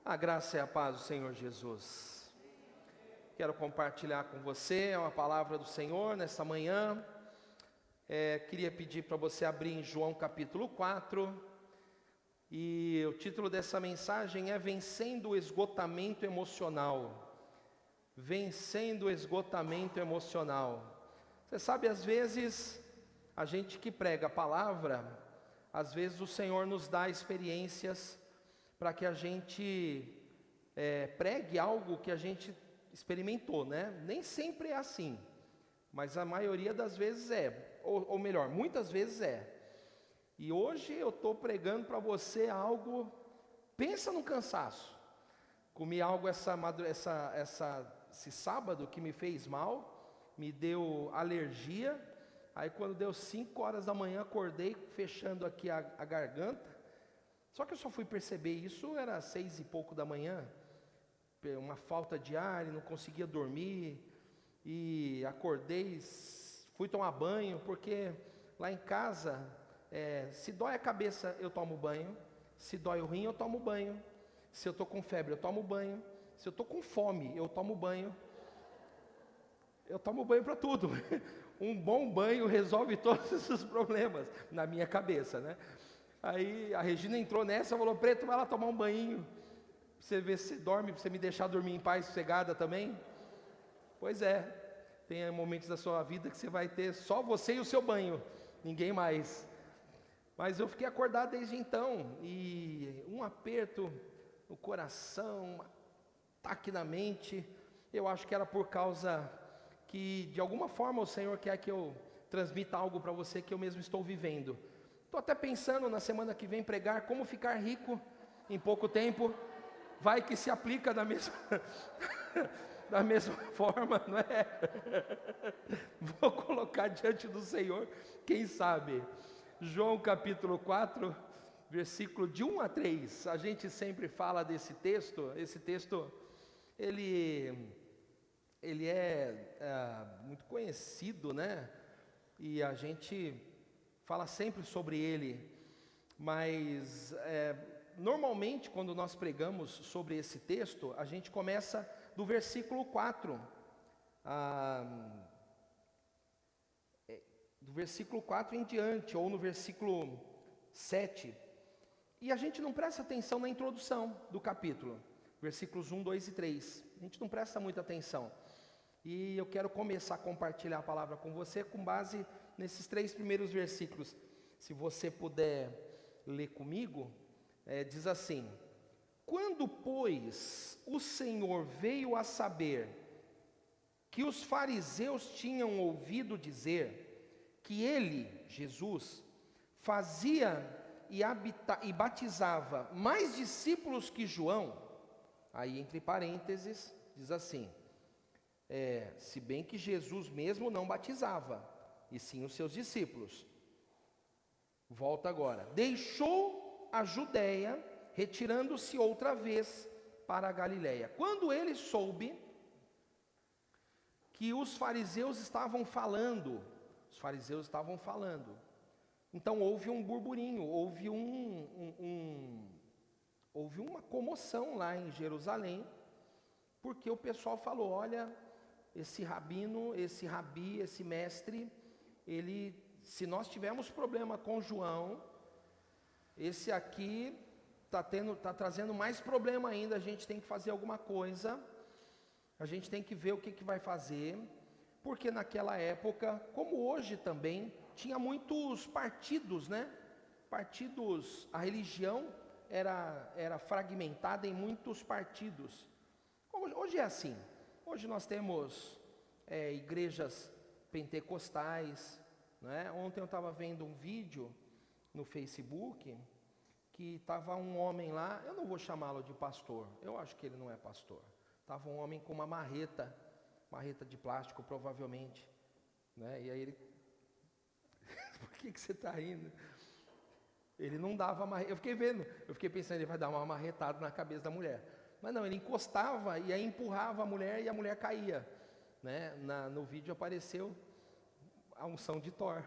A graça e a paz do Senhor Jesus. Quero compartilhar com você uma palavra do Senhor nesta manhã. Queria pedir para você abrir em João capítulo 4. E o título dessa mensagem é Vencendo o Esgotamento Emocional. Vencendo o esgotamento emocional. Você sabe, às vezes, a gente que prega a palavra, às vezes o Senhor nos dá experiências para que a gente pregue algo que a gente experimentou, né? Nem sempre é assim, mas a maioria das vezes ou melhor, muitas vezes é. E hoje eu estou pregando para você algo, pensa no cansaço. Comi algo esse sábado que me fez mal, me deu alergia, aí quando deu 5 horas da manhã, acordei fechando aqui a garganta. Só que eu só fui perceber isso, era 6 e pouco da manhã, uma falta de ar, e não conseguia dormir, e acordei, fui tomar banho, porque lá em casa, se dói a cabeça, eu tomo banho, se dói o rim, eu tomo banho, se eu estou com febre, eu tomo banho, se eu estou com fome, eu tomo banho para tudo. Um bom banho resolve todos os problemas, na minha cabeça, né? Aí a Regina entrou nessa, falou: Preto, vai lá tomar um banho, pra você ver se dorme, pra você me deixar dormir em paz, sossegada também. Pois é, tem momentos da sua vida que você vai ter só você e o seu banho, ninguém mais. Mas eu fiquei acordado desde então, e um aperto no coração, um ataque na mente. Eu acho que era por causa que de alguma forma o Senhor quer que eu transmita algo para você que eu mesmo estou vivendo. Estou até pensando na semana que vem pregar como ficar rico em pouco tempo. Vai que se aplica da mesma, da mesma forma, não é? Vou colocar diante do Senhor, quem sabe. João capítulo 4, versículo de 1 a 3. A gente sempre fala desse texto. Esse texto, ele é muito conhecido, né? E a gente fala sempre sobre ele, mas normalmente quando nós pregamos sobre esse texto, a gente começa do versículo 4, do versículo 4 em diante, ou no versículo 7, e a gente não presta atenção na introdução do capítulo, versículos 1, 2 e 3, a gente não presta muita atenção, e eu quero começar a compartilhar a palavra com você com base nesses 3 primeiros versículos. Se você puder ler comigo, diz assim: Quando, pois, o Senhor veio a saber que os fariseus tinham ouvido dizer que ele, Jesus, fazia e batizava mais discípulos que João, aí entre parênteses, diz assim, se bem que Jesus mesmo não batizava, e sim os seus discípulos. Volta agora. Deixou a Judéia, retirando-se outra vez para a Galiléia. Quando ele soube que os fariseus estavam falando, então houve um burburinho, houve uma comoção lá em Jerusalém, porque o pessoal falou: olha, esse rabino, esse rabi, esse mestre, se nós tivermos problema com João, esse aqui está trazendo mais problema ainda, a gente tem que fazer alguma coisa, a gente tem que ver o que vai fazer, porque naquela época, como hoje também, tinha muitos partidos, né? A religião era fragmentada em muitos partidos. Hoje é assim, hoje nós temos igrejas pentecostais, né? Ontem eu estava vendo um vídeo no Facebook, que estava um homem lá, eu não vou chamá-lo de pastor, eu acho que ele não é pastor, estava um homem com uma marreta de plástico provavelmente, né? E aí ele, por que você está rindo? Ele não dava marreta, eu fiquei pensando, ele vai dar uma marretada na cabeça da mulher, mas não, ele encostava e aí empurrava a mulher e a mulher caía, né? No vídeo apareceu a unção de Thor.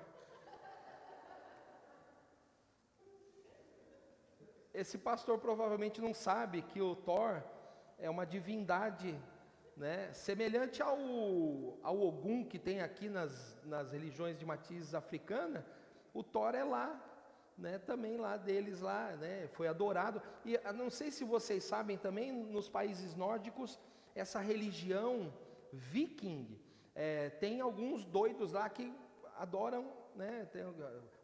esse pastor provavelmente não sabe que o Thor é uma divindade, né, semelhante ao Ogum que tem aqui nas religiões de matriz africana. O Thor é lá, né, também lá deles lá, né, foi adorado. E não sei se vocês sabem também, nos países nórdicos, essa religião viking, tem alguns doidos lá que adoram, né, tem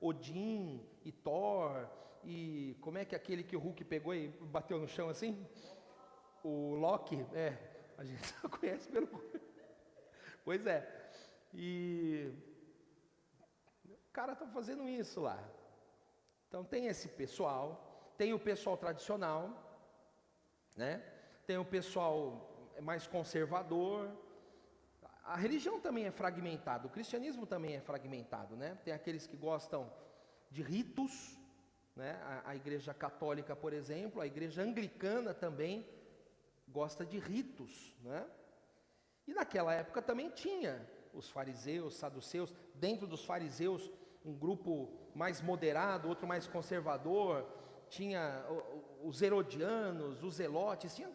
Odin e Thor, e como é que é aquele que o Hulk pegou e bateu no chão assim? O Loki, a gente só conhece pelo... Pois é, e o cara está fazendo isso lá. Então tem esse pessoal, tem o pessoal tradicional, né? Tem o pessoal mais conservador. A religião também é fragmentada, o cristianismo também é fragmentado, né? Tem aqueles que gostam de ritos, né? A igreja católica, por exemplo, a igreja anglicana também gosta de ritos, né? E naquela época também tinha os fariseus, saduceus. Dentro dos fariseus, um grupo mais moderado, outro mais conservador. Tinha os herodianos, os zelotes, tinha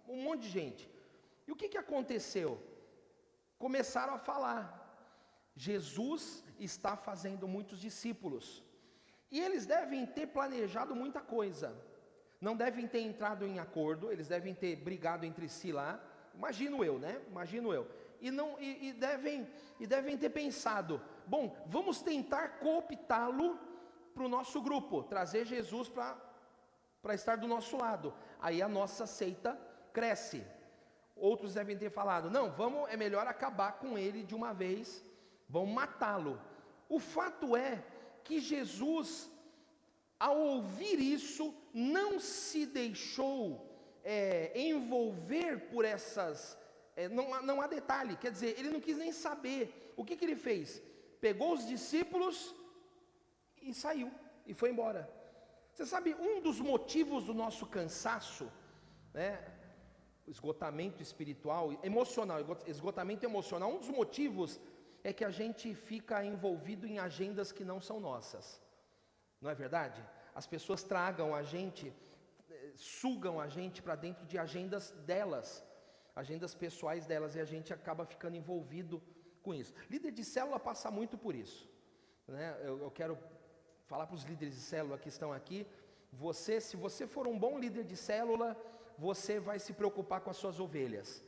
um monte de gente. E o que aconteceu? Começaram a falar: Jesus está fazendo muitos discípulos. E eles devem ter planejado muita coisa. Não devem ter entrado em acordo, eles devem ter brigado entre si lá. Imagino eu, né? Imagino eu. E devem ter pensado: bom, vamos tentar cooptá-lo para o nosso grupo, trazer Jesus para estar do nosso lado. Aí a nossa seita cresce. Outros devem ter falado: não, é melhor acabar com ele de uma vez, vamos matá-lo. O fato é que Jesus, ao ouvir isso, não se deixou envolver por essas... não há detalhe, quer dizer, ele não quis nem saber. O que ele fez? Pegou os discípulos e saiu, e foi embora. Você sabe, um dos motivos do nosso cansaço, né, o esgotamento espiritual, emocional, esgotamento emocional, um dos motivos é que a gente fica envolvido em agendas que não são nossas. Não é verdade? As pessoas tragam a gente, sugam a gente para dentro de agendas delas, agendas pessoais delas, e a gente acaba ficando envolvido com isso. Líder de célula passa muito por isso, né? Eu quero falar para os líderes de célula que estão aqui: se você for um bom líder de célula, você vai se preocupar com as suas ovelhas,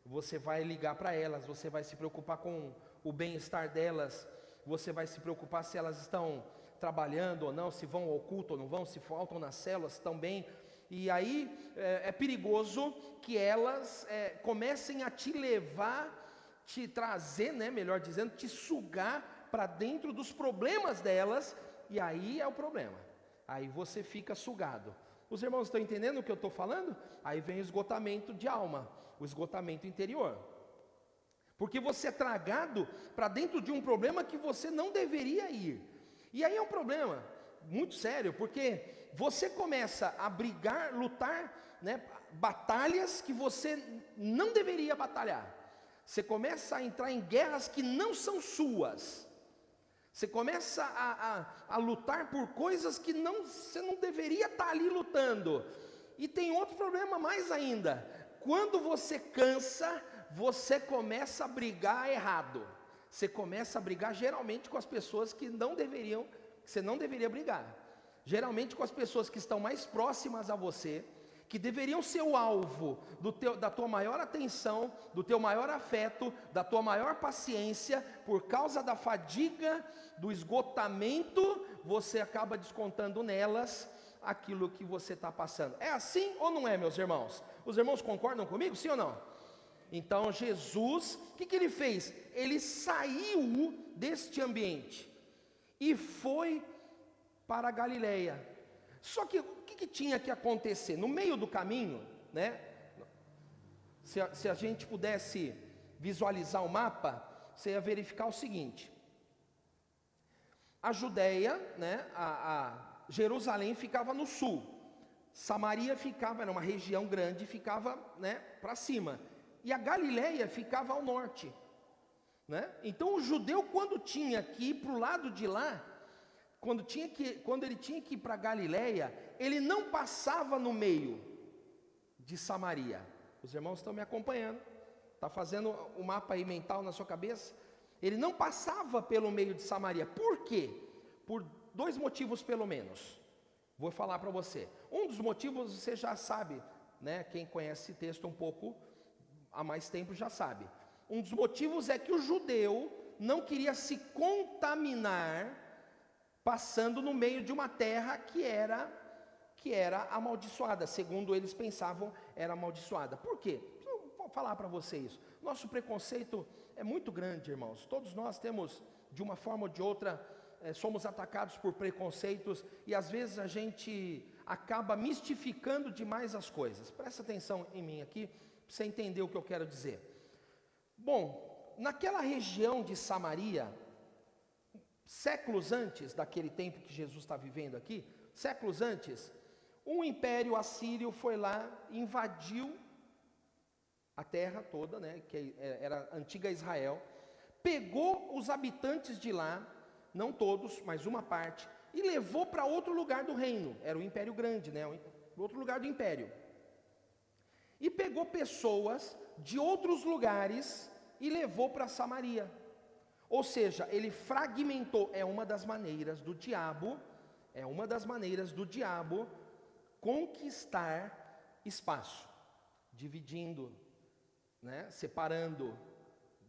você vai ligar para elas, você vai se preocupar com o bem-estar delas, você vai se preocupar se elas estão trabalhando ou não, se vão ao culto ou não vão, se faltam nas células, se estão bem. E aí é perigoso que elas comecem a te levar, te trazer, né, melhor dizendo, te sugar para dentro dos problemas delas, e aí é o problema, aí você fica sugado. Os irmãos estão entendendo o que eu estou falando? Aí vem o esgotamento de alma, o esgotamento interior, porque você é tragado para dentro de um problema que você não deveria ir. E aí é um problema muito sério, porque você começa a brigar, lutar, né, batalhas que você não deveria batalhar. Você começa a entrar em guerras que não são suas. Você começa a lutar por coisas que você não deveria estar ali lutando. E tem outro problema mais ainda: quando você cansa, você começa a brigar errado. Você começa a brigar geralmente com as pessoas que você não deveria brigar. Geralmente com as pessoas que estão mais próximas a você, que deveriam ser o alvo da tua maior atenção, do teu maior afeto, da tua maior paciência. Por causa da fadiga, do esgotamento, você acaba descontando nelas aquilo que você está passando. É assim ou não é, meus irmãos? Os irmãos concordam comigo, sim ou não? Então Jesus, o que ele fez? Ele saiu deste ambiente e foi para a Galileia. Só que o que tinha que acontecer? No meio do caminho, né? Se a gente pudesse visualizar o mapa, você ia verificar o seguinte: a Judéia, né, a Jerusalém ficava no sul, Samaria era uma região grande, ficava, né, para cima, e a Galileia ficava ao norte, né? Então o judeu, quando tinha que ir para o lado de lá, quando ele tinha que ir para Galiléia, ele não passava no meio de Samaria. Os irmãos estão me acompanhando? Está fazendo o mapa aí mental na sua cabeça? Ele não passava pelo meio de Samaria. Por quê? Por dois motivos pelo menos. Vou falar para você. Um dos motivos você já sabe, né? Quem conhece esse texto um pouco há mais tempo já sabe. Um dos motivos é que o judeu não queria se contaminar passando no meio de uma terra que era amaldiçoada, segundo eles pensavam, era amaldiçoada. Por quê? Eu vou falar para você isso. Nosso preconceito é muito grande, irmãos. Todos nós temos, de uma forma ou de outra, somos atacados por preconceitos, e às vezes a gente acaba mistificando demais as coisas. Presta atenção em mim aqui, para você entender o que eu quero dizer. Bom, naquela região de Samaria, séculos antes daquele tempo que Jesus está vivendo aqui, séculos antes, um império assírio foi lá e invadiu a terra toda, né, que era a antiga Israel, pegou os habitantes de lá, não todos, mas uma parte, e levou para outro lugar do reino. Era o Império Grande, né, outro lugar do império. E pegou pessoas de outros lugares e levou para Samaria. Ou seja, ele fragmentou. É uma das maneiras do diabo conquistar espaço, dividindo, né, separando,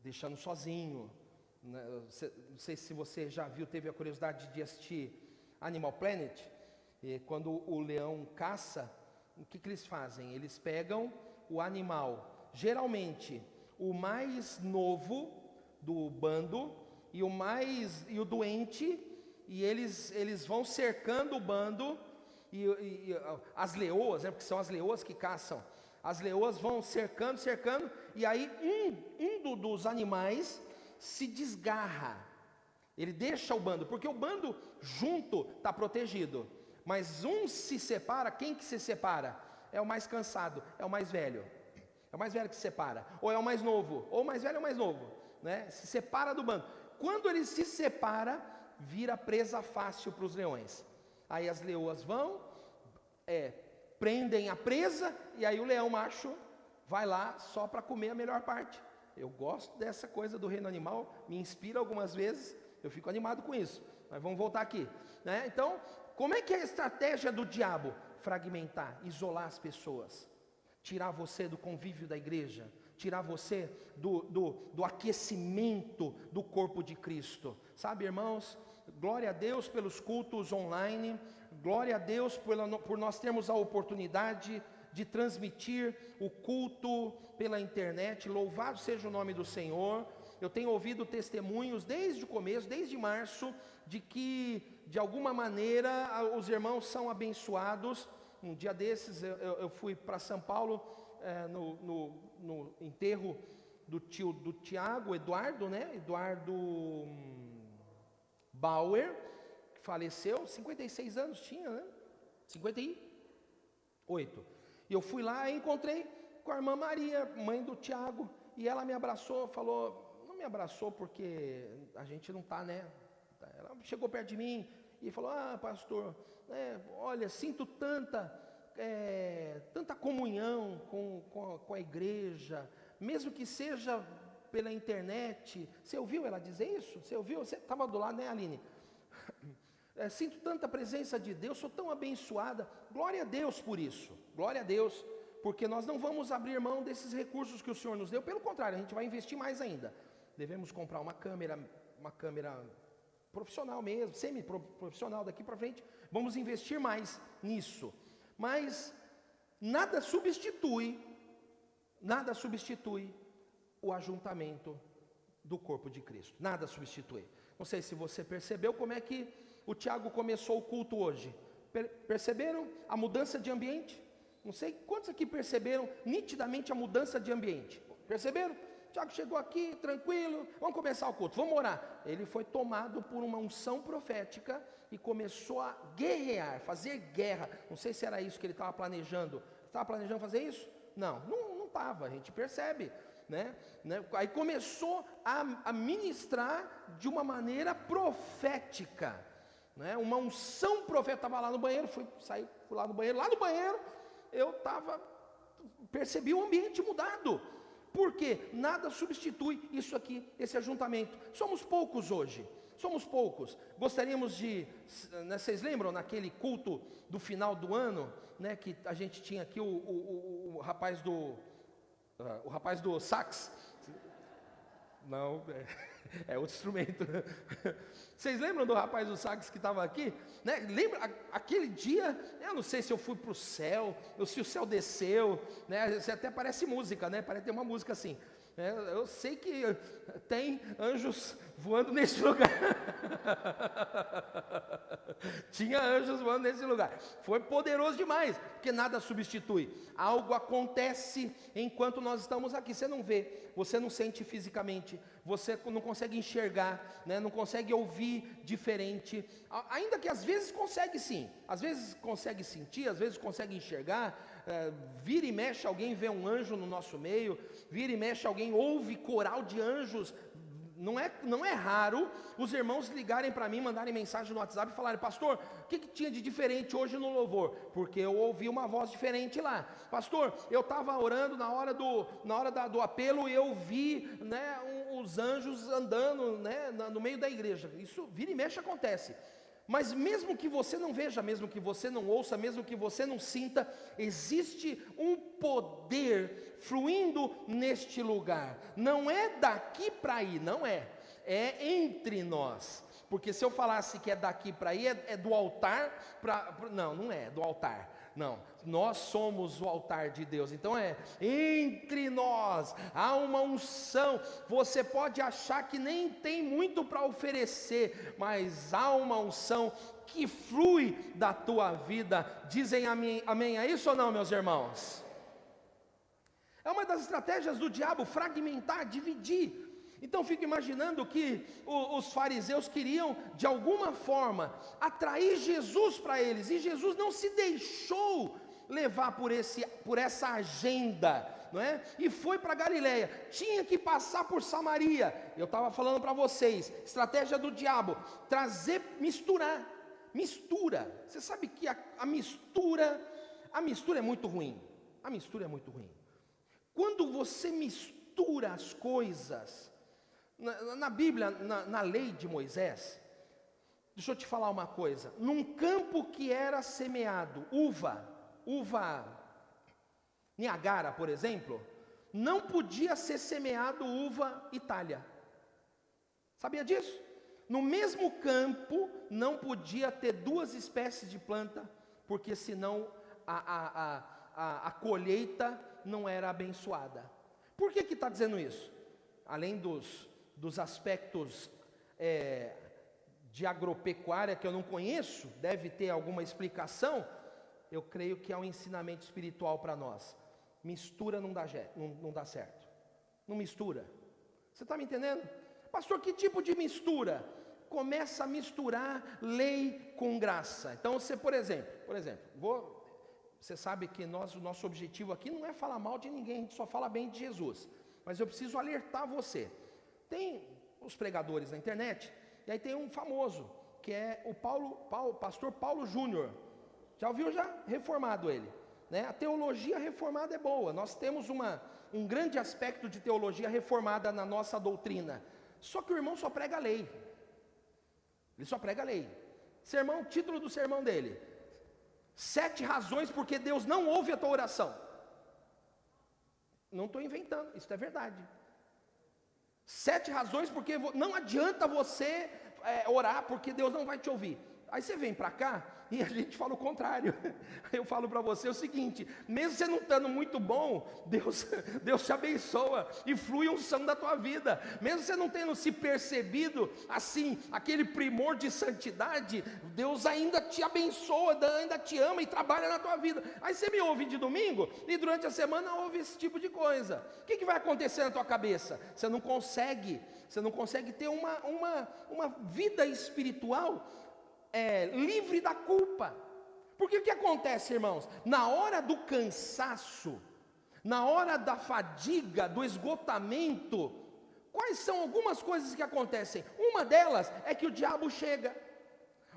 deixando sozinho. Não sei se você já viu, teve a curiosidade de assistir Animal Planet. Quando o leão caça, o que eles fazem? Eles pegam o animal, geralmente o mais novo do bando e o doente, e eles vão cercando o bando, e as leoas, né, porque são as leoas que caçam, as leoas vão cercando, e aí dos animais se desgarra, ele deixa o bando, porque o bando junto está protegido, mas um se separa. Quem que se separa? É o mais cansado, é o mais velho. É o mais velho que se separa, ou é o mais novo, ou o mais velho é o mais novo, né? Se separa do bando. Quando ele se separa, vira presa fácil para os leões. Aí as leoas vão, prendem a presa, e aí o leão macho vai lá só para comer a melhor parte. Eu gosto dessa coisa do reino animal, me inspira algumas vezes, eu fico animado com isso. Mas vamos voltar aqui, né? Então, como é que é a estratégia do diabo? Fragmentar, isolar as pessoas, tirar você do convívio da igreja, tirar você do aquecimento do corpo de Cristo. Sabe, irmãos, glória a Deus pelos cultos online, glória a Deus por nós termos a oportunidade de transmitir o culto pela internet. Louvado seja o nome do Senhor. Eu tenho ouvido testemunhos desde o começo, desde março, de que de alguma maneira os irmãos são abençoados. Um dia desses eu fui para São Paulo, no enterro do tio do Tiago, Eduardo, né? Eduardo Bauer, que faleceu, 56 anos tinha, né? 58. E eu fui lá e encontrei com a irmã Maria, mãe do Tiago, e ela me abraçou, falou, não me abraçou porque a gente não está, né? Ela chegou perto de mim e falou, pastor, olha, sinto tanta comunhão com a igreja, mesmo que seja pela internet. Você ouviu ela dizer isso? Você ouviu? Você estava do lado, né, Aline? Sinto tanta presença de Deus, sou tão abençoada. Glória a Deus por isso, glória a Deus, porque nós não vamos abrir mão desses recursos que o Senhor nos deu. Pelo contrário, a gente vai investir mais ainda. Devemos comprar uma câmera profissional mesmo, semi-profissional daqui para frente. Vamos investir mais nisso. Mas nada substitui o ajuntamento do corpo de Cristo. Nada substitui. Não sei se você percebeu como é que o Tiago começou o culto hoje. Perceberam a mudança de ambiente? Não sei quantos aqui perceberam nitidamente a mudança de ambiente. Perceberam? O Tiago chegou aqui, tranquilo, vamos começar o culto, vamos orar. Ele foi tomado por uma unção profética e começou a guerrear, fazer guerra. Não sei se era isso que ele estava planejando. Estava planejando fazer isso? Não estava, a gente percebe, né? Aí começou a ministrar de uma maneira profética, né? Uma unção profética. Estava lá no banheiro, fui lá no banheiro, eu percebi o ambiente mudado. Por quê? Nada substitui isso aqui, esse ajuntamento. Somos poucos hoje, somos poucos. Gostaríamos de, né, vocês lembram naquele culto do final do ano, né, que a gente tinha aqui o rapaz do sax? Não, é outro instrumento. Vocês lembram do rapaz do sax que estava aqui? Né? Lembra aquele dia? Eu não sei se eu fui para o céu, ou se o céu desceu, né? Você até parece música, né? Parece ter uma música assim. Eu sei que tem anjos voando nesse lugar. Tinha anjos voando nesse lugar. Foi poderoso demais, porque nada substitui. Algo acontece enquanto nós estamos aqui. Você não vê, você não sente fisicamente, você não consegue enxergar, né? Não consegue ouvir diferente. Ainda que às vezes consegue sim, às vezes consegue sentir, às vezes consegue enxergar. Vira e mexe alguém vê um anjo no nosso meio, vira e mexe alguém ouve coral de anjos. Não é raro os irmãos ligarem para mim, mandarem mensagem no WhatsApp e falarem: pastor, o que tinha de diferente hoje no louvor? Porque eu ouvi uma voz diferente lá. Pastor, eu estava orando na hora do apelo e eu vi, né, os anjos andando, né, no meio da igreja. Isso vira e mexe acontece. Mas mesmo que você não veja, mesmo que você não ouça, mesmo que você não sinta, existe um poder fluindo neste lugar. Não é daqui para aí, não é. É entre nós. Porque se eu falasse que é daqui para aí, é do altar para... Não é do altar. Não, nós somos o altar de Deus. Então entre nós, há uma unção. Você pode achar que nem tem muito para oferecer, mas há uma unção que flui da tua vida. Dizem amém a isso ou não, meus irmãos? É uma das estratégias do diabo, fragmentar, dividir. Então fico imaginando que os fariseus queriam de alguma forma atrair Jesus para eles, e Jesus não se deixou levar por essa agenda, não é? E foi para Galileia, tinha que passar por Samaria. Eu estava falando para vocês, estratégia do diabo, mistura. Você sabe que a mistura é muito ruim. A mistura é muito ruim. Quando você mistura as coisas, na Bíblia, na lei de Moisés, deixa eu te falar uma coisa: num campo que era semeado uva Niagara, por exemplo, não podia ser semeado uva Itália. Sabia disso? No mesmo campo não podia ter duas espécies de planta, porque senão a colheita não era abençoada. Por que está dizendo isso? Além dos aspectos de agropecuária que eu não conheço, deve ter alguma explicação. Eu creio que é um ensinamento espiritual para nós. Mistura não dá certo. Não mistura. Você está me entendendo? Pastor, que tipo de mistura? Começa a misturar lei com graça. Então você, por exemplo, você sabe que o nosso objetivo aqui não é falar mal de ninguém, a gente só fala bem de Jesus. Mas eu preciso alertar você. Tem os pregadores na internet, e aí tem um famoso, que é o pastor Paulo Júnior. Já ouviu? Já reformado ele, né? A teologia reformada é boa. Nós temos um grande aspecto de teologia reformada na nossa doutrina. Só que o irmão só prega a lei. Ele só prega a lei. Título do sermão dele: 7 razões porque Deus não ouve a tua oração. Não estou inventando, isso é verdade. 7 razões porque não adianta você orar, porque Deus não vai te ouvir. Aí você vem para cá e a gente fala o contrário. Eu falo para você o seguinte: mesmo você não estando muito bom, Deus te abençoa e flui unção da tua vida. Mesmo você não tendo se percebido assim, aquele primor de santidade, Deus ainda te abençoa, ainda te ama e trabalha na tua vida. Aí você me ouve de domingo e durante a semana ouve esse tipo de coisa. O que vai acontecer na tua cabeça? Você não consegue ter uma vida espiritual livre da culpa. Porque o que acontece, irmãos? Na hora do cansaço, na hora da fadiga, do esgotamento, quais são algumas coisas que acontecem? Uma delas é que o diabo chega.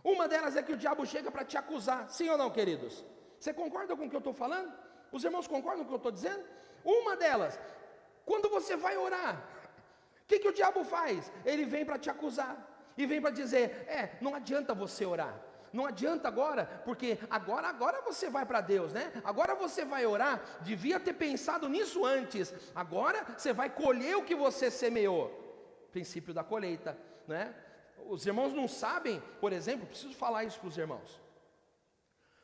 Uma delas é que o diabo chega para te acusar. Sim ou não, queridos? Você concorda com o que eu estou falando? Os irmãos concordam com o que eu estou dizendo? Uma delas, quando você vai orar, o que o diabo faz? Ele vem para te acusar. E vem para dizer, não adianta você orar. Não adianta agora, porque agora você vai para Deus, né? Agora você vai orar, devia ter pensado nisso antes. Agora você vai colher o que você semeou. Princípio da colheita, né? Os irmãos não sabem, por exemplo, preciso falar isso para os irmãos.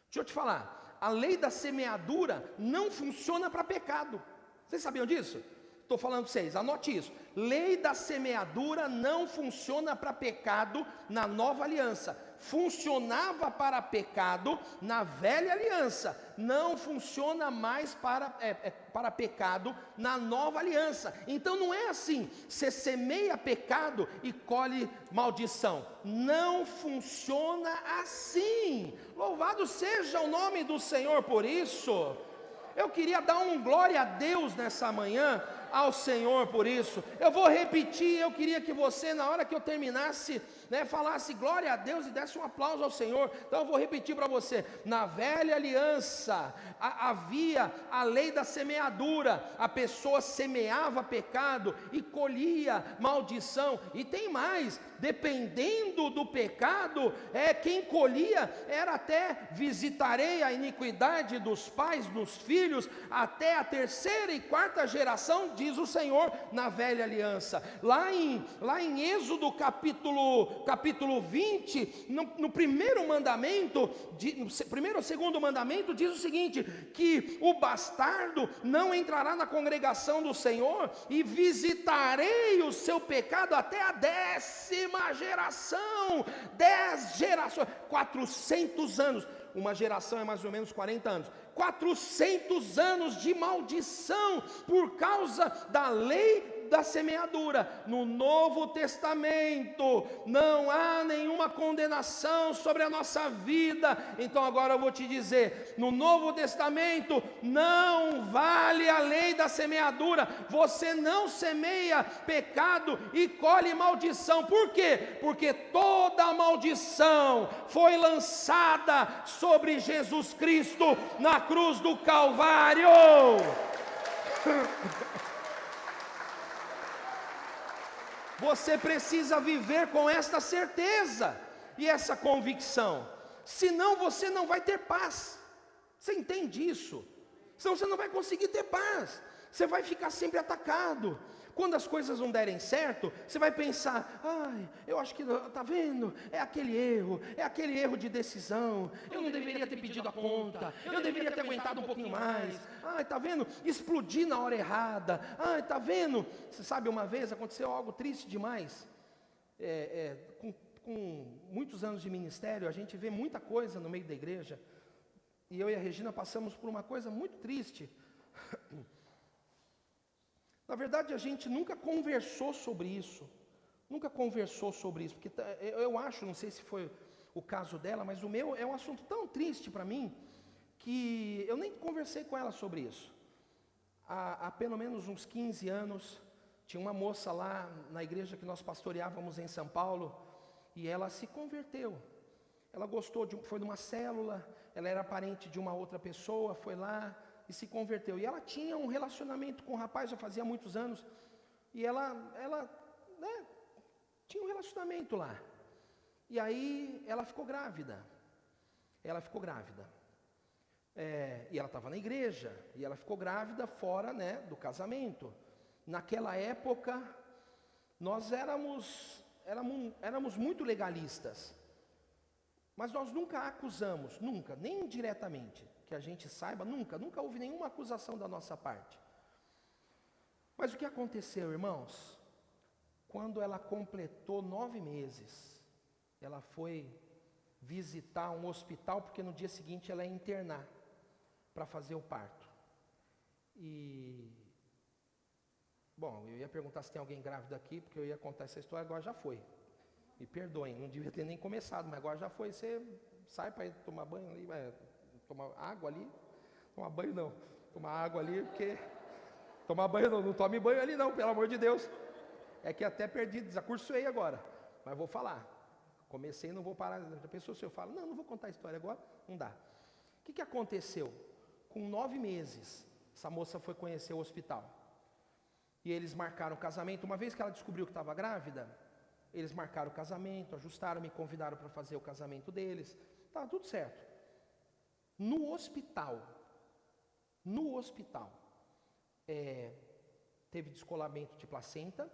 Deixa eu te falar, a lei da semeadura não funciona para pecado. Vocês sabiam disso? Estou falando para vocês, anote isso. Lei da semeadura não funciona para pecado na nova aliança. Funcionava para pecado na velha aliança. Não funciona mais para pecado na nova aliança. Então não é assim, você semeia pecado e colhe maldição. Não funciona assim. Louvado seja o nome do Senhor por isso. Eu queria dar um glória a Deus nessa manhã, ao Senhor por isso. Eu vou repetir, eu queria que você, na hora que eu terminasse, falasse glória a Deus e desse um aplauso ao Senhor. Então eu vou repetir para você. Na velha aliança havia a lei da semeadura. A pessoa semeava pecado e colhia maldição. E tem mais, dependendo do pecado, quem colhia era até visitarei a iniquidade dos pais nos filhos até a terceira e quarta geração, diz o Senhor na velha aliança. Lá em Êxodo capítulo 20, no primeiro mandamento, no primeiro ou segundo mandamento, diz o seguinte, que o bastardo não entrará na congregação do Senhor, e visitarei o seu pecado até a 10ª geração, 10 gerações, 400 anos, uma geração é mais ou menos 40 anos, 400 anos de maldição, por causa da lei da semeadura. No Novo Testamento não há nenhuma condenação sobre a nossa vida. Então agora eu vou te dizer, no Novo Testamento não vale a lei da semeadura. Você não semeia pecado e colhe maldição. Por quê? Porque toda a maldição foi lançada sobre Jesus Cristo na cruz do Calvário. Você precisa viver com esta certeza e essa convicção, senão você não vai ter paz. Você entende isso? Senão você não vai conseguir ter paz, você vai ficar sempre atacado. Quando as coisas não derem certo, você vai pensar, eu acho que, está vendo, é aquele erro de decisão, eu não deveria ter pedido a conta, eu deveria ter aguentado um pouquinho mais, está vendo, explodi na hora errada, está vendo, você sabe, uma vez aconteceu algo triste demais, com muitos anos de ministério, a gente vê muita coisa no meio da igreja, e eu e a Regina passamos por uma coisa muito triste. Na verdade, a gente nunca conversou sobre isso, porque eu acho, não sei se foi o caso dela, mas o meu é um assunto tão triste para mim, que eu nem conversei com ela sobre isso. Há pelo menos uns 15 anos, tinha uma moça lá na igreja que nós pastoreávamos em São Paulo, e ela se converteu. Ela gostou, foi numa célula, ela era parente de uma outra pessoa, foi lá e se converteu. E ela tinha um relacionamento com o rapaz, já fazia muitos anos, e ela tinha um relacionamento lá. E aí ela ficou grávida. E ela estava na igreja, e ela ficou grávida fora, do casamento. Naquela época, nós éramos muito legalistas. Mas nós nunca acusamos, nunca, nem diretamente, que a gente saiba, nunca houve nenhuma acusação da nossa parte. Mas o que aconteceu, irmãos? Quando ela completou 9 meses, ela foi visitar um hospital, porque no dia seguinte ela ia internar para fazer o parto. Bom, eu ia perguntar se tem alguém grávido aqui, porque eu ia contar essa história, agora já foi. Me perdoem, não devia ter nem começado, mas agora já foi. Você sai para ir tomar banho ali, tomar água ali, tomar banho não, tomar água ali, porque tomar banho não tome banho ali não, pelo amor de Deus. É que até perdi, desacursei agora, mas vou falar. comecei, não vou parar. A pessoa, se eu falo, não vou contar a história agora, não dá. O que aconteceu? Com 9 meses, essa moça foi conhecer o hospital. E eles marcaram o casamento. Uma vez que ela descobriu que estava grávida, eles marcaram o casamento, ajustaram, me convidaram para fazer o casamento deles. Estava tudo certo. No hospital, teve descolamento de placenta.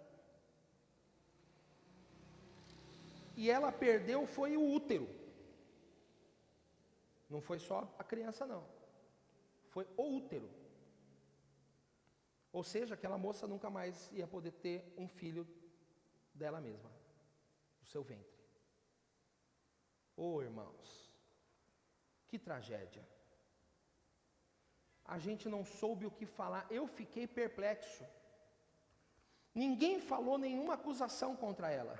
E ela perdeu, foi o útero. Não foi só a criança, não. Foi o útero. Ou seja, aquela moça nunca mais ia poder ter um filho dela mesma, do seu ventre. Oh, irmãos, que tragédia. A gente não soube o que falar. Eu fiquei perplexo. Ninguém falou nenhuma acusação contra ela.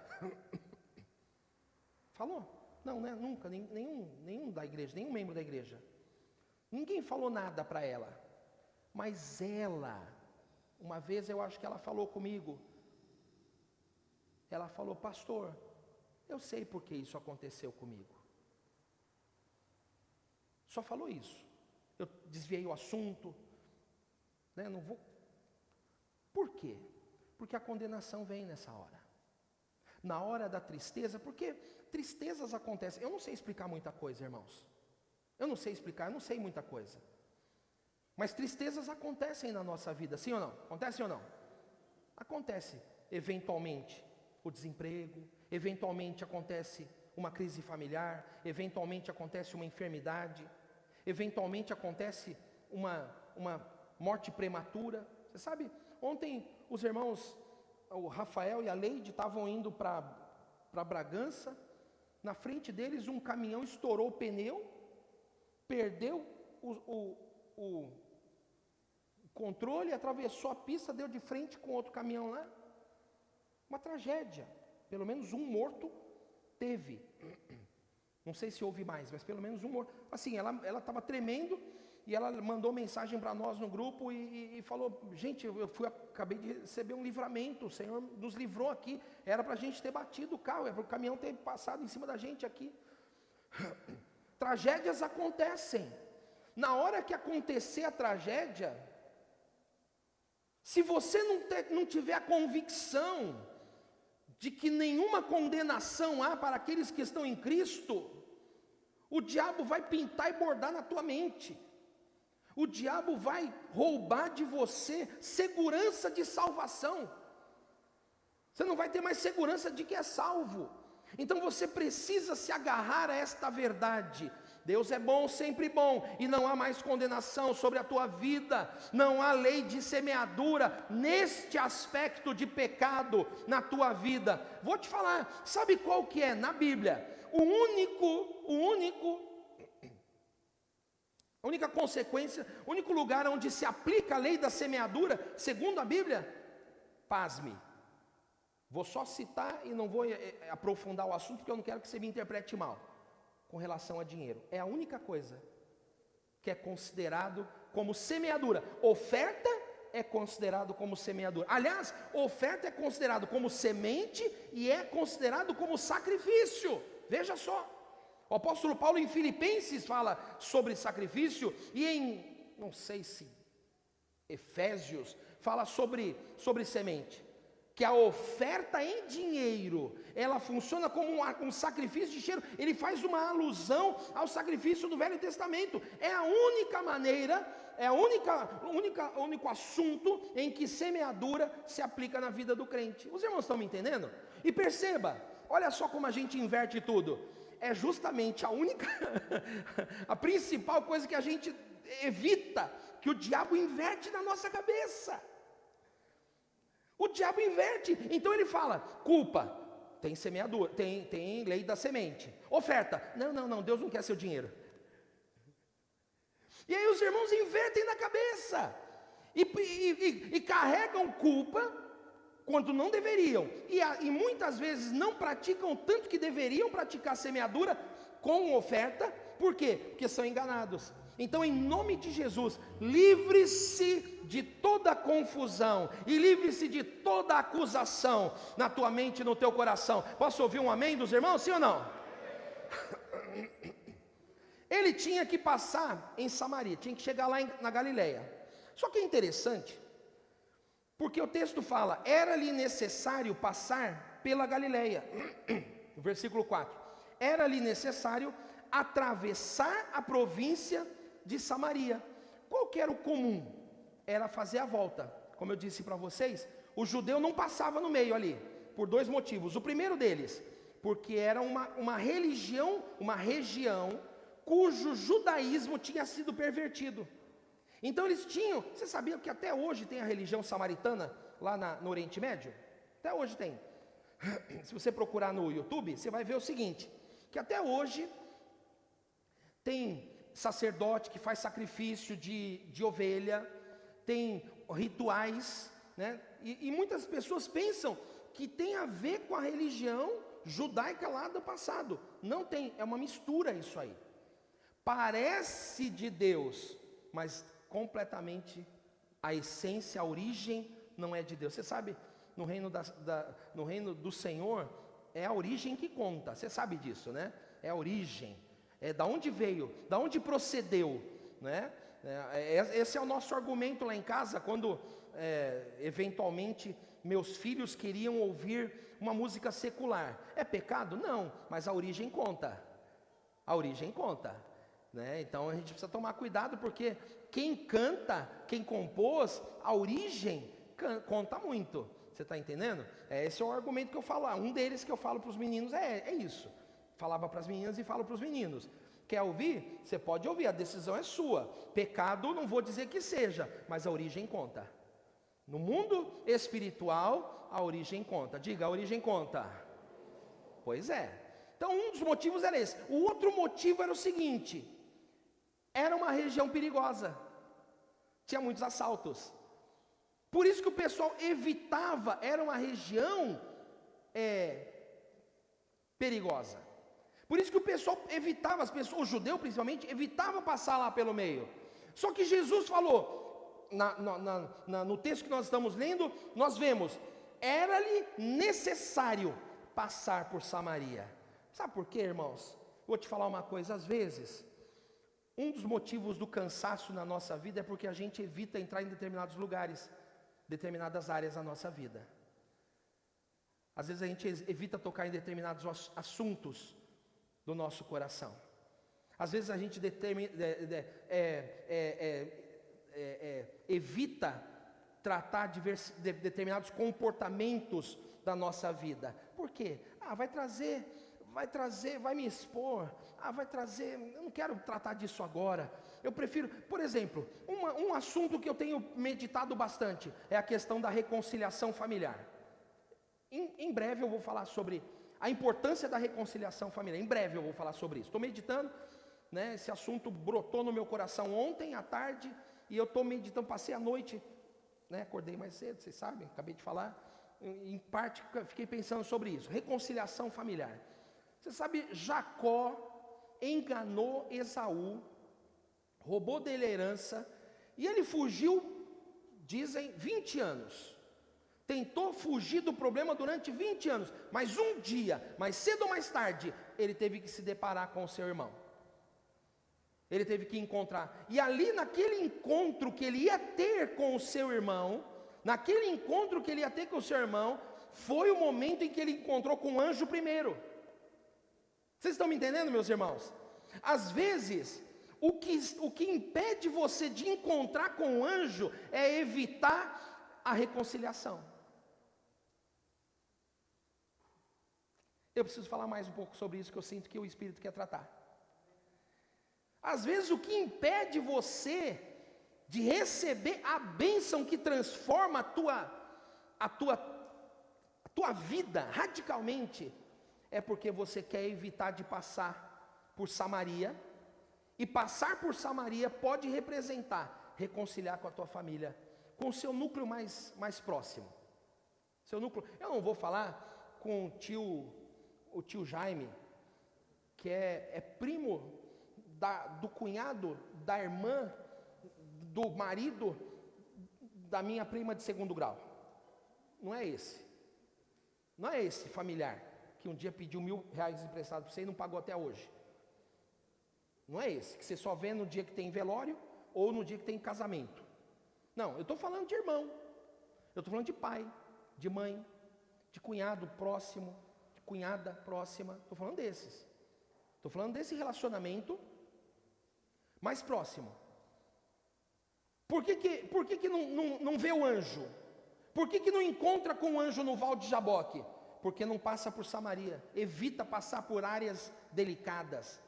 Falou? Não, né? Nunca, nenhum da igreja, nenhum membro da igreja. Ninguém falou nada para ela. Mas ela, uma vez eu acho que ela falou comigo. Ela falou, pastor, eu sei por que isso aconteceu comigo. Só falou isso. Eu desviei o assunto. Né? Não vou. Por quê? Porque a condenação vem nessa hora. Na hora da tristeza, porque tristezas acontecem. Eu não sei explicar muita coisa, irmãos. Eu não sei muita coisa. Mas tristezas acontecem na nossa vida, sim ou não? Acontece ou não? Acontece, eventualmente, o desemprego, eventualmente acontece uma crise familiar, eventualmente acontece uma enfermidade, eventualmente acontece uma morte prematura. Você sabe, ontem os irmãos, o Rafael e a Leide estavam indo para Bragança. Na frente deles um caminhão estourou o pneu, perdeu o controle, atravessou a pista, deu de frente com outro caminhão lá. Uma tragédia. Pelo menos um morto teve. Não sei se houve mais, mas pelo menos um morto. Assim, ela estava tremendo e ela mandou mensagem para nós no grupo e falou, gente, acabei de receber um livramento, o Senhor nos livrou aqui, era para a gente ter batido o carro, era para o caminhão ter passado em cima da gente aqui. Tragédias acontecem. Na hora que acontecer a tragédia, se você não tiver a convicção de que nenhuma condenação há para aqueles que estão em Cristo, o diabo vai pintar e bordar na tua mente. O diabo vai roubar de você segurança de salvação. Você não vai ter mais segurança de que é salvo. Então você precisa se agarrar a esta verdade. Deus é bom, sempre bom, e não há mais condenação sobre a tua vida. Não há lei de semeadura neste aspecto de pecado na tua vida. Vou te falar, sabe qual que é na Bíblia? A única consequência, o único lugar onde se aplica a lei da semeadura, segundo a Bíblia, pasme. Vou só citar e não vou aprofundar o assunto, porque eu não quero que você me interprete mal. Com relação a dinheiro, é a única coisa que é considerado como semeadura. Oferta é considerado como semeadura. Aliás, oferta é considerado como semente e é considerado como sacrifício. Veja só. O apóstolo Paulo em Filipenses fala sobre sacrifício, e em, não sei se Efésios, fala sobre semente. Que a oferta em dinheiro, ela funciona como um sacrifício de cheiro. Ele faz uma alusão ao sacrifício do Velho Testamento. É a única maneira, é o único assunto em que semeadura se aplica na vida do crente. Os irmãos estão me entendendo? E perceba, olha só como a gente inverte tudo. É justamente a principal coisa que a gente evita, que o diabo inverte na nossa cabeça. O diabo inverte. Então ele fala, culpa, tem semeadura, tem lei da semente. Oferta, não, Deus não quer seu dinheiro. E aí os irmãos invertem na cabeça e carregam culpa quando não deveriam, e muitas vezes não praticam tanto que deveriam praticar semeadura com oferta. Por quê? Porque são enganados. Então, em nome de Jesus, livre-se de toda confusão e livre-se de toda acusação na tua mente e no teu coração. Posso ouvir um amém dos irmãos, sim ou não? Ele tinha que passar em Samaria, tinha que chegar lá na Galileia. Só que é interessante, porque o texto fala, era-lhe necessário passar pela Galileia. Versículo 4, era-lhe necessário atravessar a província de Samaria. Qual que era o comum? Era fazer a volta. Como eu disse para vocês, o judeu não passava no meio ali, por dois motivos. O primeiro deles, porque era uma religião, uma região cujo judaísmo tinha sido pervertido. Então eles tinham, você sabia que até hoje tem a religião samaritana lá no Oriente Médio? Até hoje tem. Se você procurar no YouTube, você vai ver o seguinte, que até hoje tem sacerdote que faz sacrifício de ovelha, tem rituais, né? E muitas pessoas pensam que tem a ver com a religião judaica lá do passado. Não tem, é uma mistura isso aí. Parece de Deus, mas completamente a essência, a origem não é de Deus. Você sabe, no reino do Senhor, é a origem que conta, você sabe disso, né? É a origem, é da onde veio, da onde procedeu, né? Esse é o nosso argumento lá em casa, quando eventualmente meus filhos queriam ouvir uma música secular. É pecado? Não, mas a origem conta, a origem conta, né? Então a gente precisa tomar cuidado, porque quem canta, quem compôs, a origem conta muito. Você está entendendo? Esse é o argumento que eu falo. Um deles que eu falo para os meninos é isso. Falava para as meninas e falo para os meninos. Quer ouvir? Você pode ouvir, a decisão é sua. Pecado não vou dizer que seja, mas a origem conta. No mundo espiritual, a origem conta. Diga, a origem conta. Pois é. Então um dos motivos era esse. O outro motivo era o seguinte: era uma região perigosa, tinha muitos assaltos. Por isso que o pessoal evitava, era uma região perigosa. Por isso que o pessoal evitava, as pessoas, o judeu principalmente, evitava passar lá pelo meio. Só que Jesus falou, no texto que nós estamos lendo, nós vemos, era-lhe necessário passar por Samaria. Sabe por quê, irmãos? Vou te falar uma coisa, às vezes, um dos motivos do cansaço na nossa vida é porque a gente evita entrar em determinados lugares, determinadas áreas da nossa vida. Às vezes a gente evita tocar em determinados assuntos do nosso coração. Às vezes a gente evita tratar de determinados comportamentos da nossa vida. Por quê? Vai me expor, eu não quero tratar disso agora. Eu prefiro, por exemplo, um assunto que eu tenho meditado bastante, é a questão da reconciliação familiar. Em breve eu vou falar sobre a importância da reconciliação familiar, em breve eu vou falar sobre isso. Estou meditando, né, esse assunto brotou no meu coração ontem à tarde, e eu estou meditando, passei a noite, né, acordei mais cedo, vocês sabem, acabei de falar, em parte fiquei pensando sobre isso, reconciliação familiar. Você sabe, Jacó enganou Esaú, roubou dele a herança, e ele fugiu, dizem, 20 anos. Tentou fugir do problema durante 20 anos, mas um dia, mais cedo ou mais tarde, ele teve que se deparar com o seu irmão. Ele teve que encontrar, e ali naquele encontro que ele ia ter com o seu irmão, foi o momento em que ele encontrou com o anjo primeiro. Vocês estão me entendendo, meus irmãos? Às vezes, o que impede você de encontrar com o anjo é evitar a reconciliação. Eu preciso falar mais um pouco sobre isso, que eu sinto que o Espírito quer tratar. Às vezes o que impede você de receber a bênção que transforma a tua vida radicalmente, é porque você quer evitar de passar por Samaria, e passar por Samaria pode representar reconciliar com a tua família, com o seu núcleo mais próximo. Seu núcleo, eu não vou falar com o tio Jaime, que é primo do cunhado da irmã, do marido da minha prima de segundo grau. Não é esse. Não é esse familiar que um dia pediu R$1.000 emprestado para você e não pagou até hoje. Não é esse, que você só vê no dia que tem velório ou no dia que tem casamento. Não, eu estou falando de irmão. Eu estou falando de pai, de mãe, de cunhado próximo, de cunhada próxima. Estou falando desses. Estou falando desse relacionamento mais próximo. Por que não vê o anjo? Por que não encontra com o anjo no Val de Jaboque? Porque não passa por Samaria. Evita passar por áreas delicadas.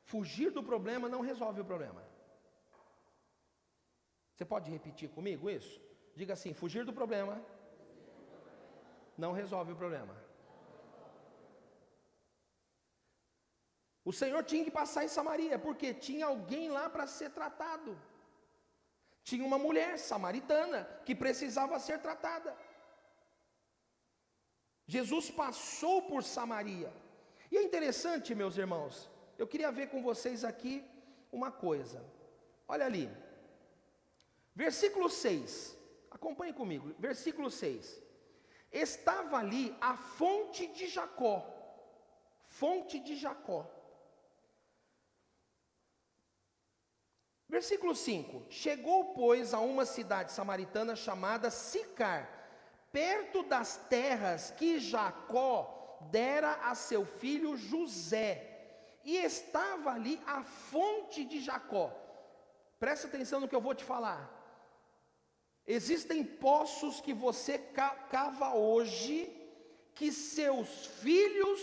Fugir do problema não resolve o problema. Você pode repetir comigo isso? Diga assim: fugir do problema não resolve o problema. O Senhor tinha que passar em Samaria, porque tinha alguém lá para ser tratado. Tinha uma mulher samaritana que precisava ser tratada. Jesus passou por Samaria. E é interessante, meus irmãos, eu queria ver com vocês aqui uma coisa. Olha ali, versículo 6, acompanhe comigo, versículo 6. Estava ali a fonte de Jacó. Fonte de Jacó. Versículo 5: chegou, pois, a uma cidade samaritana chamada Sicar, perto das terras que Jacó dera a seu filho José, e estava ali a fonte de Jacó. Presta atenção no que eu vou te falar. Existem poços que você cava hoje, que seus filhos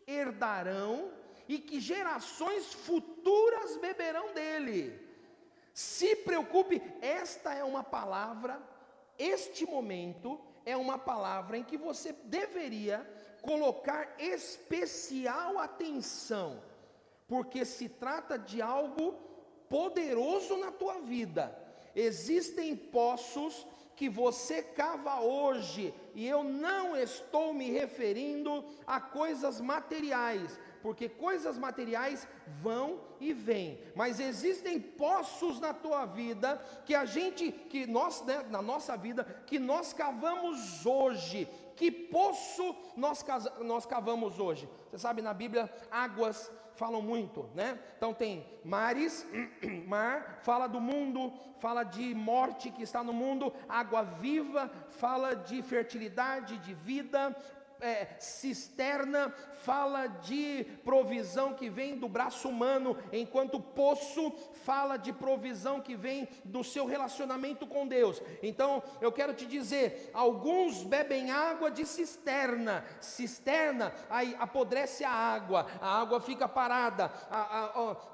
herdarão, e que gerações futuras beberão dele. Se preocupe, esta é uma palavra, este momento é uma palavra em que você deveria colocar especial atenção, porque se trata de algo poderoso na tua vida. Existem poços que você cava hoje, e eu não estou me referindo a coisas materiais, porque coisas materiais vão e vêm, mas existem poços na tua vida, na nossa vida, que nós cavamos hoje. Que poço nós cavamos hoje? Você sabe, na Bíblia, águas falam muito, né? Então tem mares, mar, fala do mundo, fala de morte que está no mundo. Água viva, fala de fertilidade, de vida. Cisterna fala de provisão que vem do braço humano, enquanto poço fala de provisão que vem do seu relacionamento com Deus. Então eu quero te dizer, alguns bebem água de cisterna, aí apodrece a água fica parada,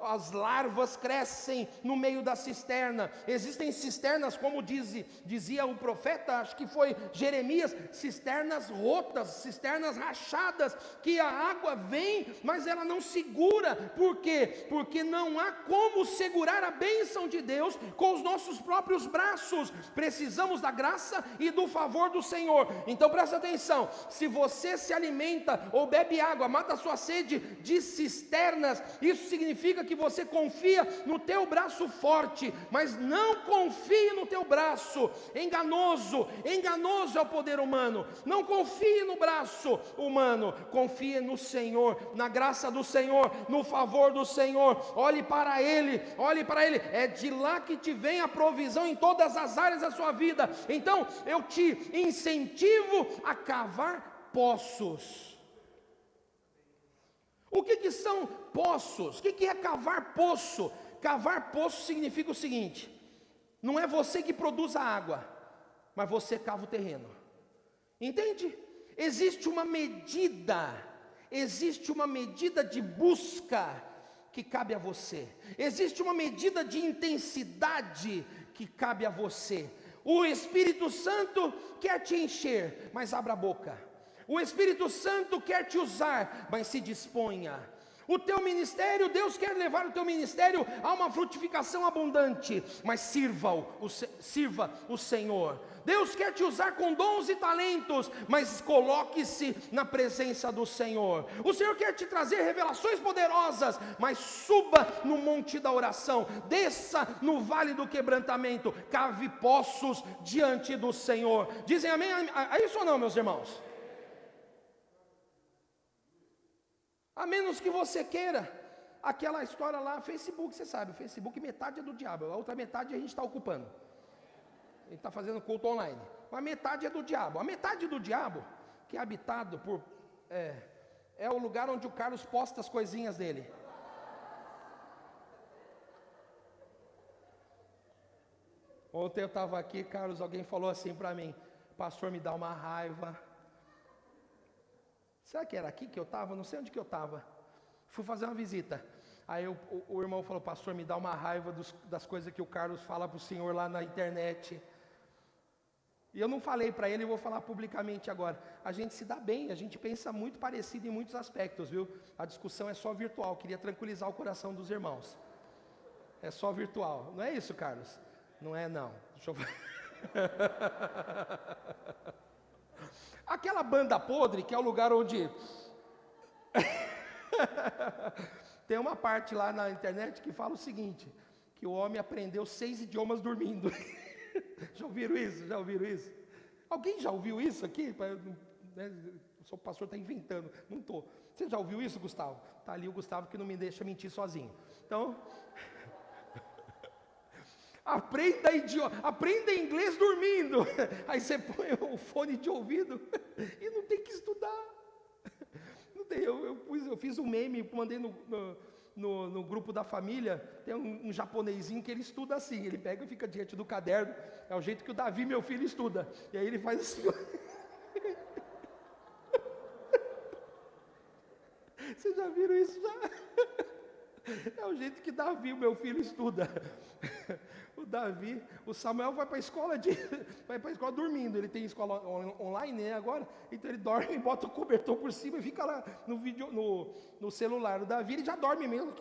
as larvas crescem no meio da cisterna. Existem cisternas, como dizia o profeta, acho que foi Jeremias, cisternas rotas, cisternas rachadas, que a água vem, mas ela não segura. Por quê? Porque não há como segurar a bênção de Deus com os nossos próprios braços. Precisamos da graça e do favor do Senhor. Então presta atenção, se você se alimenta ou bebe água, mata a sua sede de cisternas, isso significa que você confia no teu braço forte, mas não confie no teu braço enganoso. Enganoso é o poder humano. Não confie no braço humano, confie no Senhor, na graça do Senhor, no favor do Senhor. Olhe para Ele, é de lá que te vem a provisão em todas as áreas da sua vida. Então eu te incentivo a cavar poços. O que são poços? O que é cavar poço? Cavar poço significa o seguinte: não é você que produz a água, mas você cava o terreno. Entende? Existe uma medida de busca que cabe a você. Existe uma medida de intensidade que cabe a você. O Espírito Santo quer te encher, mas abra a boca. O Espírito Santo quer te usar, mas se disponha. O teu ministério, Deus quer levar o teu ministério a uma frutificação abundante, mas sirva o Senhor. Deus quer te usar com dons e talentos, mas coloque-se na presença do Senhor. O Senhor quer te trazer revelações poderosas, mas suba no monte da oração, desça no vale do quebrantamento, cave poços diante do Senhor. Dizem amém a isso ou não, meus irmãos? A menos que você queira, aquela história lá, Facebook, você sabe, o Facebook metade é do diabo, a outra metade a gente está ocupando. A gente está fazendo culto online, mas metade é do diabo. A metade do diabo, que é habitado por, é o lugar onde o Carlos posta as coisinhas dele. Ontem eu estava aqui, Carlos, alguém falou assim para mim, pastor, me dá uma raiva. Será que era aqui que eu estava? Não sei onde que eu estava. Fui fazer uma visita. Aí o irmão falou, pastor, me dá uma raiva das coisas que o Carlos fala para o senhor lá na internet. E eu não falei para ele, eu vou falar publicamente agora. A gente se dá bem, a gente pensa muito parecido em muitos aspectos, viu? A discussão é só virtual, queria tranquilizar o coração dos irmãos. É só virtual. Não é isso, Carlos? Não é não. Deixa eu... Aquela banda podre, que é o lugar onde... Tem uma parte lá na internet que fala o seguinte, que o homem aprendeu 6 idiomas dormindo. Já ouviram isso? Já ouviram isso? Alguém já ouviu isso aqui? O pastor está inventando. Não estou. Você já ouviu isso, Gustavo? Está ali o Gustavo que não me deixa mentir sozinho. Então... Aprenda inglês dormindo. Aí você põe o fone de ouvido e não tem que estudar. Não tem, eu fiz um meme, mandei no grupo da família. Tem um japonesinho que ele estuda assim. Ele pega e fica diante do caderno. É o jeito que o Davi, meu filho, estuda. E aí ele faz assim. Vocês já viram isso já? É o jeito que Davi, o meu filho, estuda. O Davi, o Samuel vai para a escola dormindo. Ele tem escola online, né, agora. Então ele dorme, bota o cobertor por cima e fica lá no celular. O Davi, ele já dorme mesmo,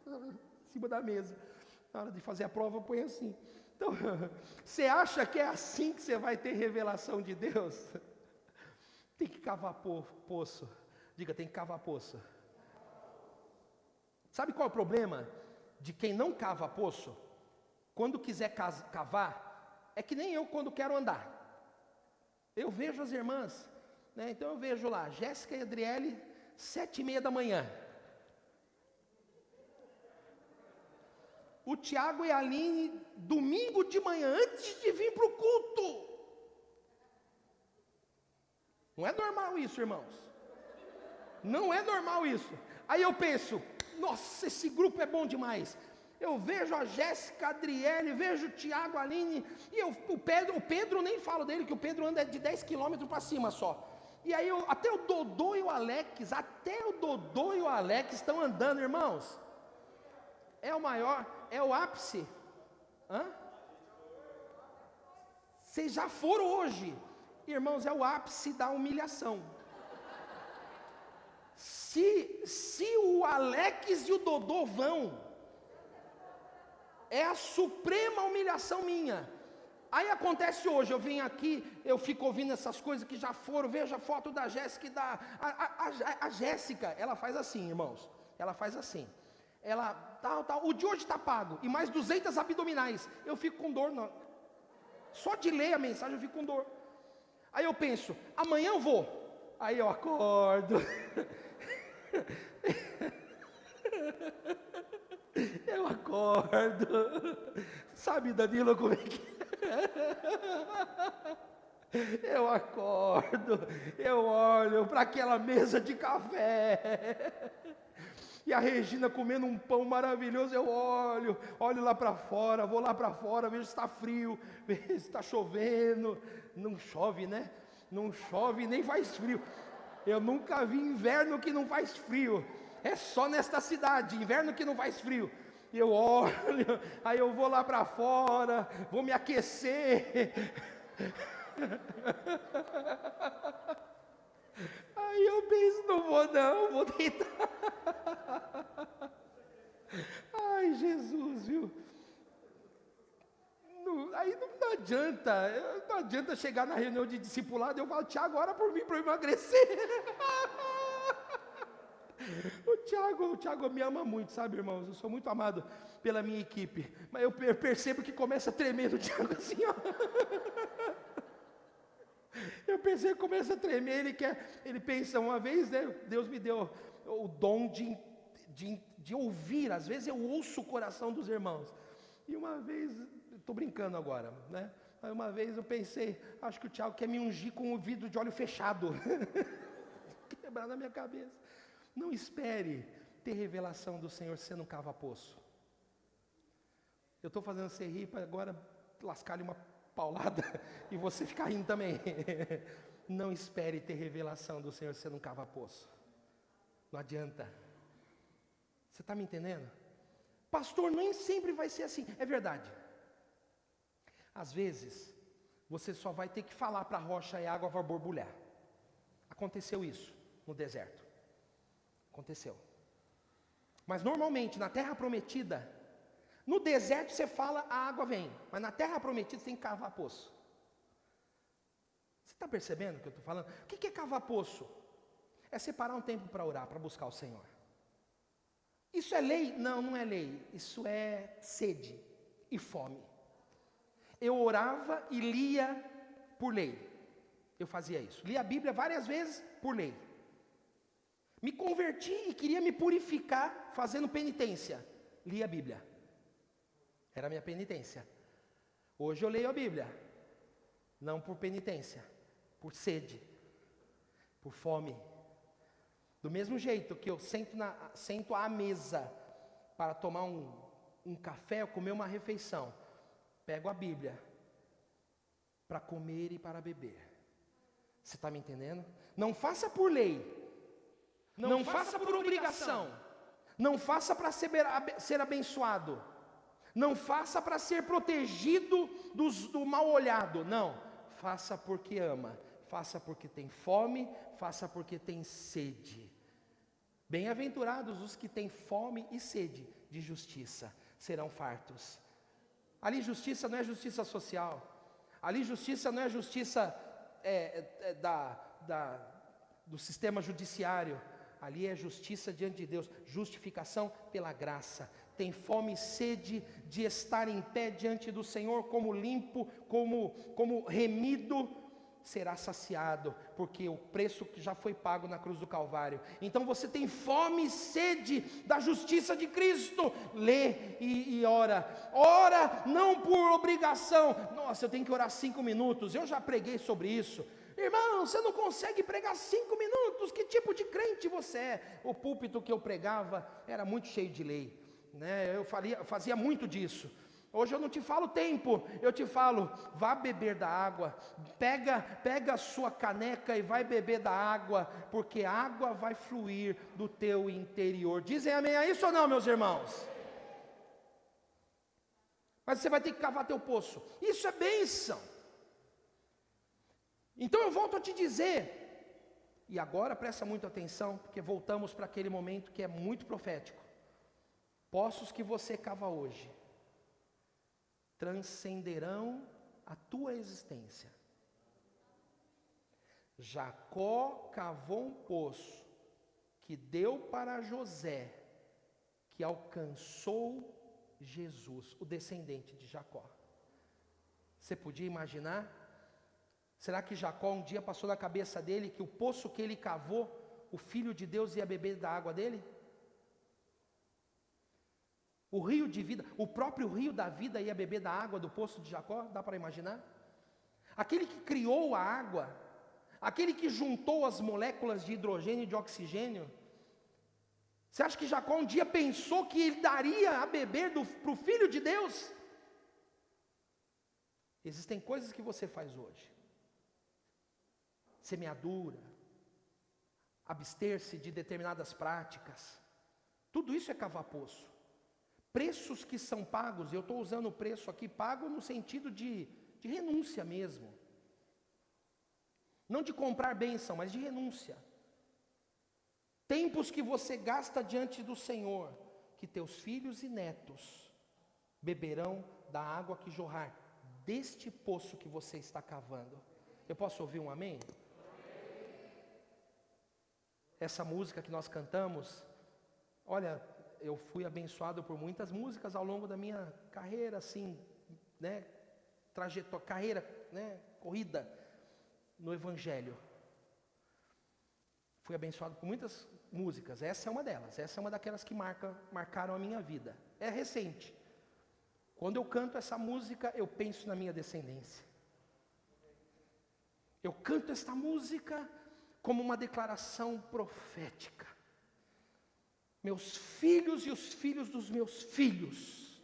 em cima da mesa. Na hora de fazer a prova, põe assim. Então, você acha que é assim que você vai ter revelação de Deus? Tem que cavar poço. Diga, tem que cavar poço. Sabe qual é o problema de quem não cava poço? Quando quiser cavar, é que nem eu quando quero andar. Eu vejo as irmãs, né? Então eu vejo lá, Jéssica e Adriele, 7h30 da manhã. O Tiago e a Aline, domingo de manhã, antes de vir para o culto. Não é normal isso, irmãos. Não é normal isso. Aí eu penso, nossa, esse grupo é bom demais. Eu vejo a Jéssica, a Adriele, vejo o Tiago, a Aline, e o Pedro nem falo dele, que o Pedro anda de 10 quilômetros para cima só. E aí até o Dodô e o Alex estão andando, irmãos. É o maior, é o ápice. Vocês já foram hoje. Irmãos, é o ápice da humilhação. Se o Alex e o Dodô vão, é a suprema humilhação minha. Aí acontece hoje, eu venho aqui, eu fico ouvindo essas coisas que já foram, vejo a foto da Jéssica e a Jéssica, ela faz assim, irmãos, ela faz assim, ela, tal, o de hoje está pago, e mais 200 abdominais, eu fico com dor, só de ler a mensagem eu fico com dor. Aí eu penso, amanhã eu vou, aí eu acordo, eu acordo, sabe, Danilo, como é que é? Eu acordo, eu olho para aquela mesa de café, e a Regina comendo um pão maravilhoso, eu olho lá para fora, vou lá para fora, vejo se está frio, vejo se está chovendo, não chove, né? Não chove nem faz frio, eu nunca vi inverno que não faz frio, é só nesta cidade, inverno que não faz frio. Eu olho, aí eu vou lá para fora, vou me aquecer. Aí eu penso, não vou deitar. Jesus, viu? Aí não adianta chegar na reunião de discipulado e eu falo, Tiago, ora por mim para eu emagrecer. O Tiago me ama muito, sabe, irmãos? Eu sou muito amado pela minha equipe, mas eu percebo que começa a tremer no Tiago assim, ó. Eu percebo que começa a tremer, ele pensa, uma vez, né, Deus me deu o dom de ouvir, às vezes eu ouço o coração dos irmãos, e uma vez, estou brincando agora, né, mas uma vez eu pensei, acho que o Tiago quer me ungir com o vidro de olho fechado, quebrar na minha cabeça. Não espere ter revelação do Senhor sendo um cava-poço. Eu estou fazendo você rir para agora lascar-lhe uma paulada e você ficar rindo também. Não espere ter revelação do Senhor sendo um cava-poço. Não adianta. Você está me entendendo? Pastor, nem sempre vai ser assim. É verdade. Às vezes, você só vai ter que falar para a rocha e a água vai borbulhar. Aconteceu isso no deserto. Aconteceu. Mas normalmente, na terra prometida, no deserto você fala, a água vem. Mas na terra prometida você tem que cavar poço. Você está percebendo o que eu estou falando? O que é cavar poço? É separar um tempo para orar, para buscar o Senhor. Isso é lei? Não, não é lei. Isso é sede e fome. Eu orava e lia por lei. Eu fazia isso. Lia a Bíblia várias vezes por lei. Me converti e queria me purificar fazendo penitência. Lia a Bíblia. Era a minha penitência. Hoje eu leio a Bíblia. Não por penitência, por sede, por fome. Do mesmo jeito que eu sento à mesa para tomar um café ou comer uma refeição, pego a Bíblia para comer e para beber. Você está me entendendo? Não faça por lei. Não faça por obrigação. Não faça para ser abençoado. Não faça para ser protegido do mal olhado. Não. Faça porque ama. Faça porque tem fome. Faça porque tem sede. Bem-aventurados os que têm fome e sede de justiça, serão fartos. Ali justiça não é justiça social. Ali justiça não é justiça do sistema judiciário. Ali é justiça diante de Deus, justificação pela graça. Tem fome e sede de estar em pé diante do Senhor, como limpo, como remido, será saciado, porque o preço que já foi pago na cruz do Calvário. Então você tem fome e sede da justiça de Cristo, lê e ora. Ora não por obrigação. Nossa, eu tenho que orar 5 minutos, eu já preguei sobre isso. Irmão, você não consegue pregar 5 minutos, que tipo de crente você é? O púlpito que eu pregava era muito cheio de lei, né? Eu fazia muito disso. Hoje eu não te falo tempo, eu te falo, vá beber da água, pega a sua caneca e vai beber da água, porque a água vai fluir do teu interior. Dizem amém a isso ou não, meus irmãos? Mas você vai ter que cavar teu poço, isso é bênção. Então eu volto a te dizer, e agora presta muita atenção, porque voltamos para aquele momento que é muito profético. Poços que você cava hoje transcenderão a tua existência. Jacó cavou um poço que deu para José, que alcançou Jesus, o descendente de Jacó. Você podia imaginar? Será que Jacó um dia passou na cabeça dele que o poço que ele cavou, o Filho de Deus ia beber da água dele? O rio de vida, o próprio rio da vida ia beber da água do poço de Jacó? Dá para imaginar? Aquele que criou a água, aquele que juntou as moléculas de hidrogênio e de oxigênio, você acha que Jacó um dia pensou que ele daria a beber para o Filho de Deus? Existem coisas que você faz hoje. Semeadura, abster-se de determinadas práticas, tudo isso é cavar poço. Preços que são pagos, eu estou usando o preço aqui, pago no sentido de renúncia mesmo. Não de comprar bênção, mas de renúncia. Tempos que você gasta diante do Senhor, que teus filhos e netos beberão da água que jorrar deste poço que você está cavando. Eu posso ouvir um amém? Essa música que nós cantamos, olha, eu fui abençoado por muitas músicas ao longo da minha carreira, assim, né, trajetória, carreira, né, corrida no Evangelho. Fui abençoado por muitas músicas, essa é uma delas, essa é uma daquelas que marcaram a minha vida. É recente. Quando eu canto essa música, eu penso na minha descendência. Eu canto esta música como uma declaração profética. Meus filhos e os filhos dos meus filhos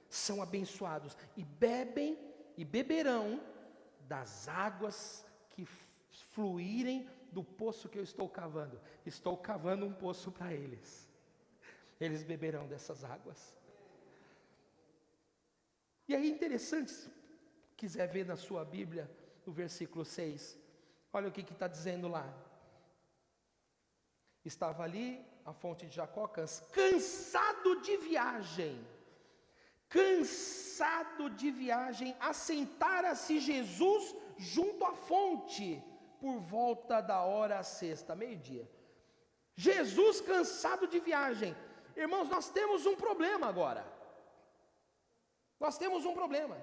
são abençoados e bebem e beberão das águas que fluírem do poço que eu estou cavando. Estou cavando um poço para eles. Eles beberão dessas águas. E aí é interessante, se quiser ver na sua Bíblia, no versículo 6, olha o que está dizendo lá. Estava ali a fonte de Jacó, cansado de viagem, assentara-se Jesus junto à fonte, por volta da hora sexta, meio-dia. Jesus cansado de viagem. Irmãos, nós temos um problema agora. Nós temos um problema.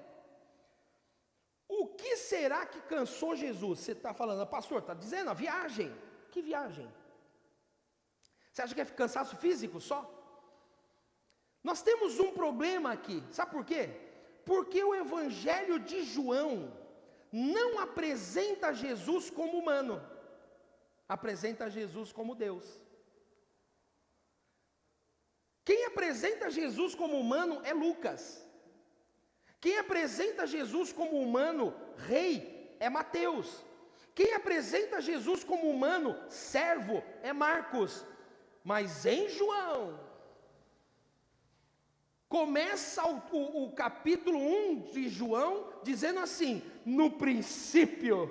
O que será que cansou Jesus? Você está falando, pastor, está dizendo a viagem. Que viagem? Você acha que é cansaço físico só? Nós temos um problema aqui, sabe por quê? Porque o Evangelho de João não apresenta Jesus como humano, apresenta Jesus como Deus. Quem apresenta Jesus como humano é Lucas. Quem apresenta Jesus como humano, rei, é Mateus. Quem apresenta Jesus como humano, servo, é Marcos. Mas em João, começa o capítulo 1 de João, dizendo assim, no princípio,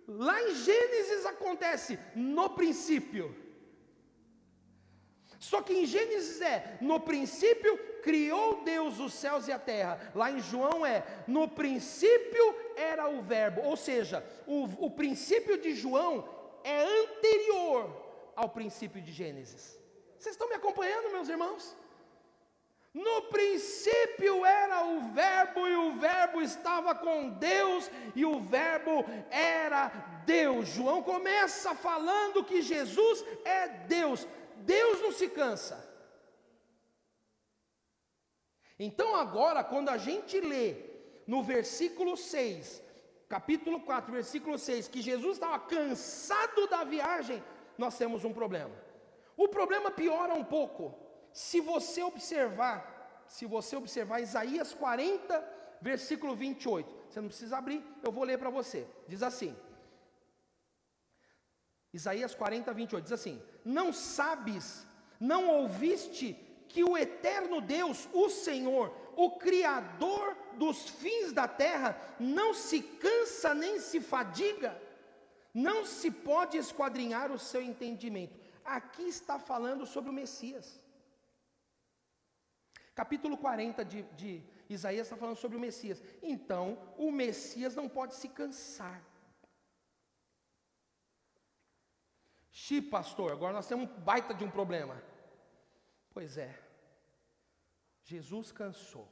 lá em Gênesis acontece, no princípio. Só que em Gênesis no princípio criou Deus os céus e a terra. Lá em João no princípio era o verbo. Ou seja, o princípio de João é anterior ao princípio de Gênesis. Vocês estão me acompanhando, meus irmãos? No princípio era o verbo, e o verbo estava com Deus, e o verbo era Deus. João começa falando que Jesus é Deus. Deus não se cansa. Então agora, quando a gente lê no versículo 6, capítulo 4, versículo 6, que Jesus estava cansado da viagem, nós temos um problema. O problema piora um pouco, se você observar Isaías 40, versículo 28, você não precisa abrir, eu vou ler para você, diz assim, Isaías 40, 28, diz assim, não sabes, não ouviste que o eterno Deus, o Senhor, o Criador dos fins da terra, não se cansa nem se fadiga, não se pode esquadrinhar o seu entendimento. Aqui está falando sobre o Messias. Capítulo 40 de Isaías está falando sobre o Messias. Então, o Messias não pode se cansar. Pastor, agora nós temos um baita de um problema. Pois é, Jesus cansou.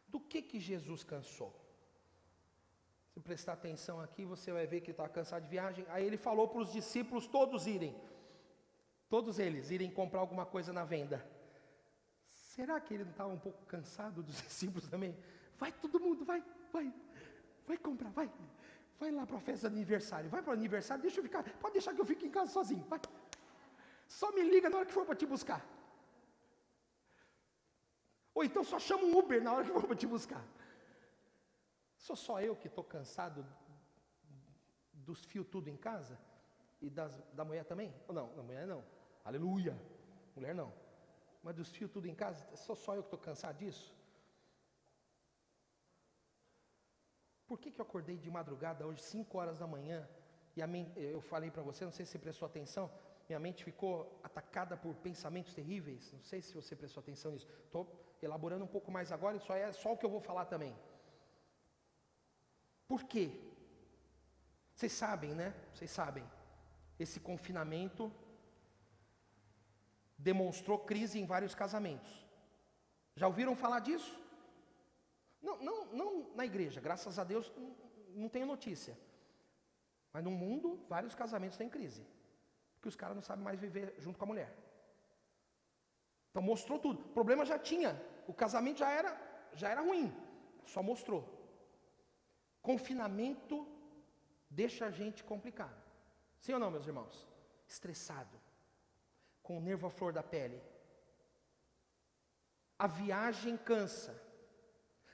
Do que Jesus cansou? Se prestar atenção aqui, você vai ver que está cansado de viagem. Aí ele falou para os discípulos todos eles irem comprar alguma coisa na venda. Será que ele não estava um pouco cansado dos discípulos também? Vai todo mundo, vai comprar, vai lá para a festa de aniversário, vai para o aniversário, pode deixar que eu fique em casa sozinho, vai. Só me liga na hora que for para te buscar. Ou então só chama um Uber na hora que for para te buscar. Sou só eu que estou cansado dos fios tudo em casa? E da mulher também? Não, da mulher não. Aleluia. Mulher não. Mas dos fios tudo em casa, sou só eu que estou cansado disso? Por que eu acordei de madrugada hoje, 5 horas da manhã, e eu falei para você, não sei se você prestou atenção, minha mente ficou atacada por pensamentos terríveis. Não sei se você prestou atenção nisso. Estou elaborando um pouco mais agora, isso é só o que eu vou falar também. Por quê? Vocês sabem, né? Vocês sabem. Esse confinamento demonstrou crise em vários casamentos. Já ouviram falar disso? Não na igreja, graças a Deus não tenho notícia. Mas no mundo, vários casamentos têm crise. Porque os caras não sabem mais viver junto com a mulher. Então mostrou tudo. O problema já tinha. O casamento já era ruim. Só mostrou. Confinamento deixa a gente complicado. Sim ou não, meus irmãos? Estressado. Com o nervo à flor da pele. A viagem cansa.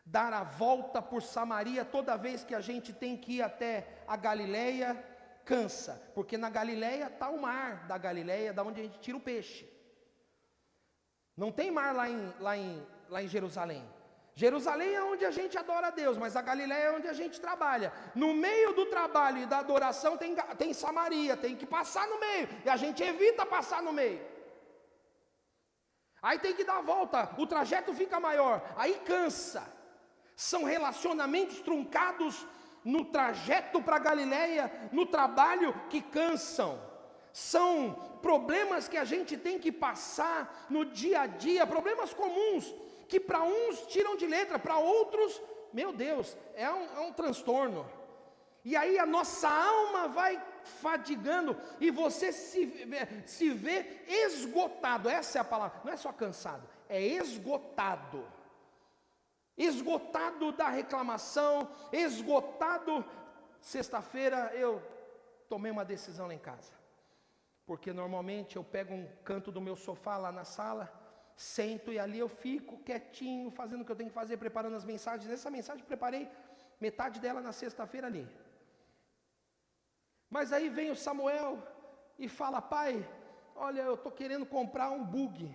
Dar a volta por Samaria toda vez que a gente tem que ir até a Galileia, cansa. Porque na Galileia está o mar da Galileia, da onde a gente tira o peixe. Não tem mar lá em Jerusalém. Jerusalém é onde a gente adora a Deus, mas a Galileia é onde a gente trabalha. No meio do trabalho e da adoração tem Samaria, tem que passar no meio. E a gente evita passar no meio. Aí tem que dar a volta, o trajeto fica maior, aí cansa. São relacionamentos truncados no trajeto para Galileia, no trabalho, que cansam. São problemas que a gente tem que passar no dia a dia, problemas comuns, que para uns tiram de letra, para outros, meu Deus, é um transtorno. E aí a nossa alma vai fadigando, e você se vê esgotado, essa é a palavra, não é só cansado, é esgotado. Esgotado da reclamação, esgotado. Sexta-feira eu tomei uma decisão lá em casa, porque normalmente eu pego um canto do meu sofá lá na sala, sento e ali eu fico quietinho, fazendo o que eu tenho que fazer, preparando as mensagens. Essa mensagem preparei metade dela na sexta-feira ali. Mas aí vem o Samuel e fala: pai, olha, eu estou querendo comprar um bug.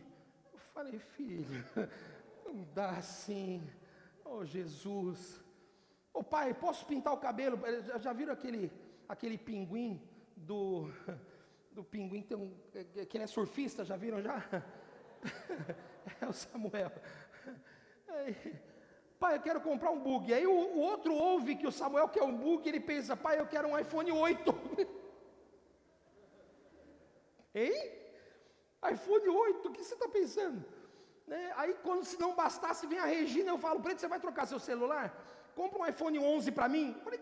Eu falei: filho, não dá assim. Oh, Jesus. Ô pai, posso pintar o cabelo? Já viram aquele pinguim do pinguim, que ele é surfista, já viram já? É o Samuel. Pai, eu quero comprar um bug. Aí o outro ouve que o Samuel quer um bug, ele pensa: pai, eu quero um iPhone 8. Hein? iPhone 8, o que você está pensando? Aí quando se não bastasse, vem a Regina, eu falo: Preto, você vai trocar seu celular? Compra um iPhone 11 para mim. Eu falei: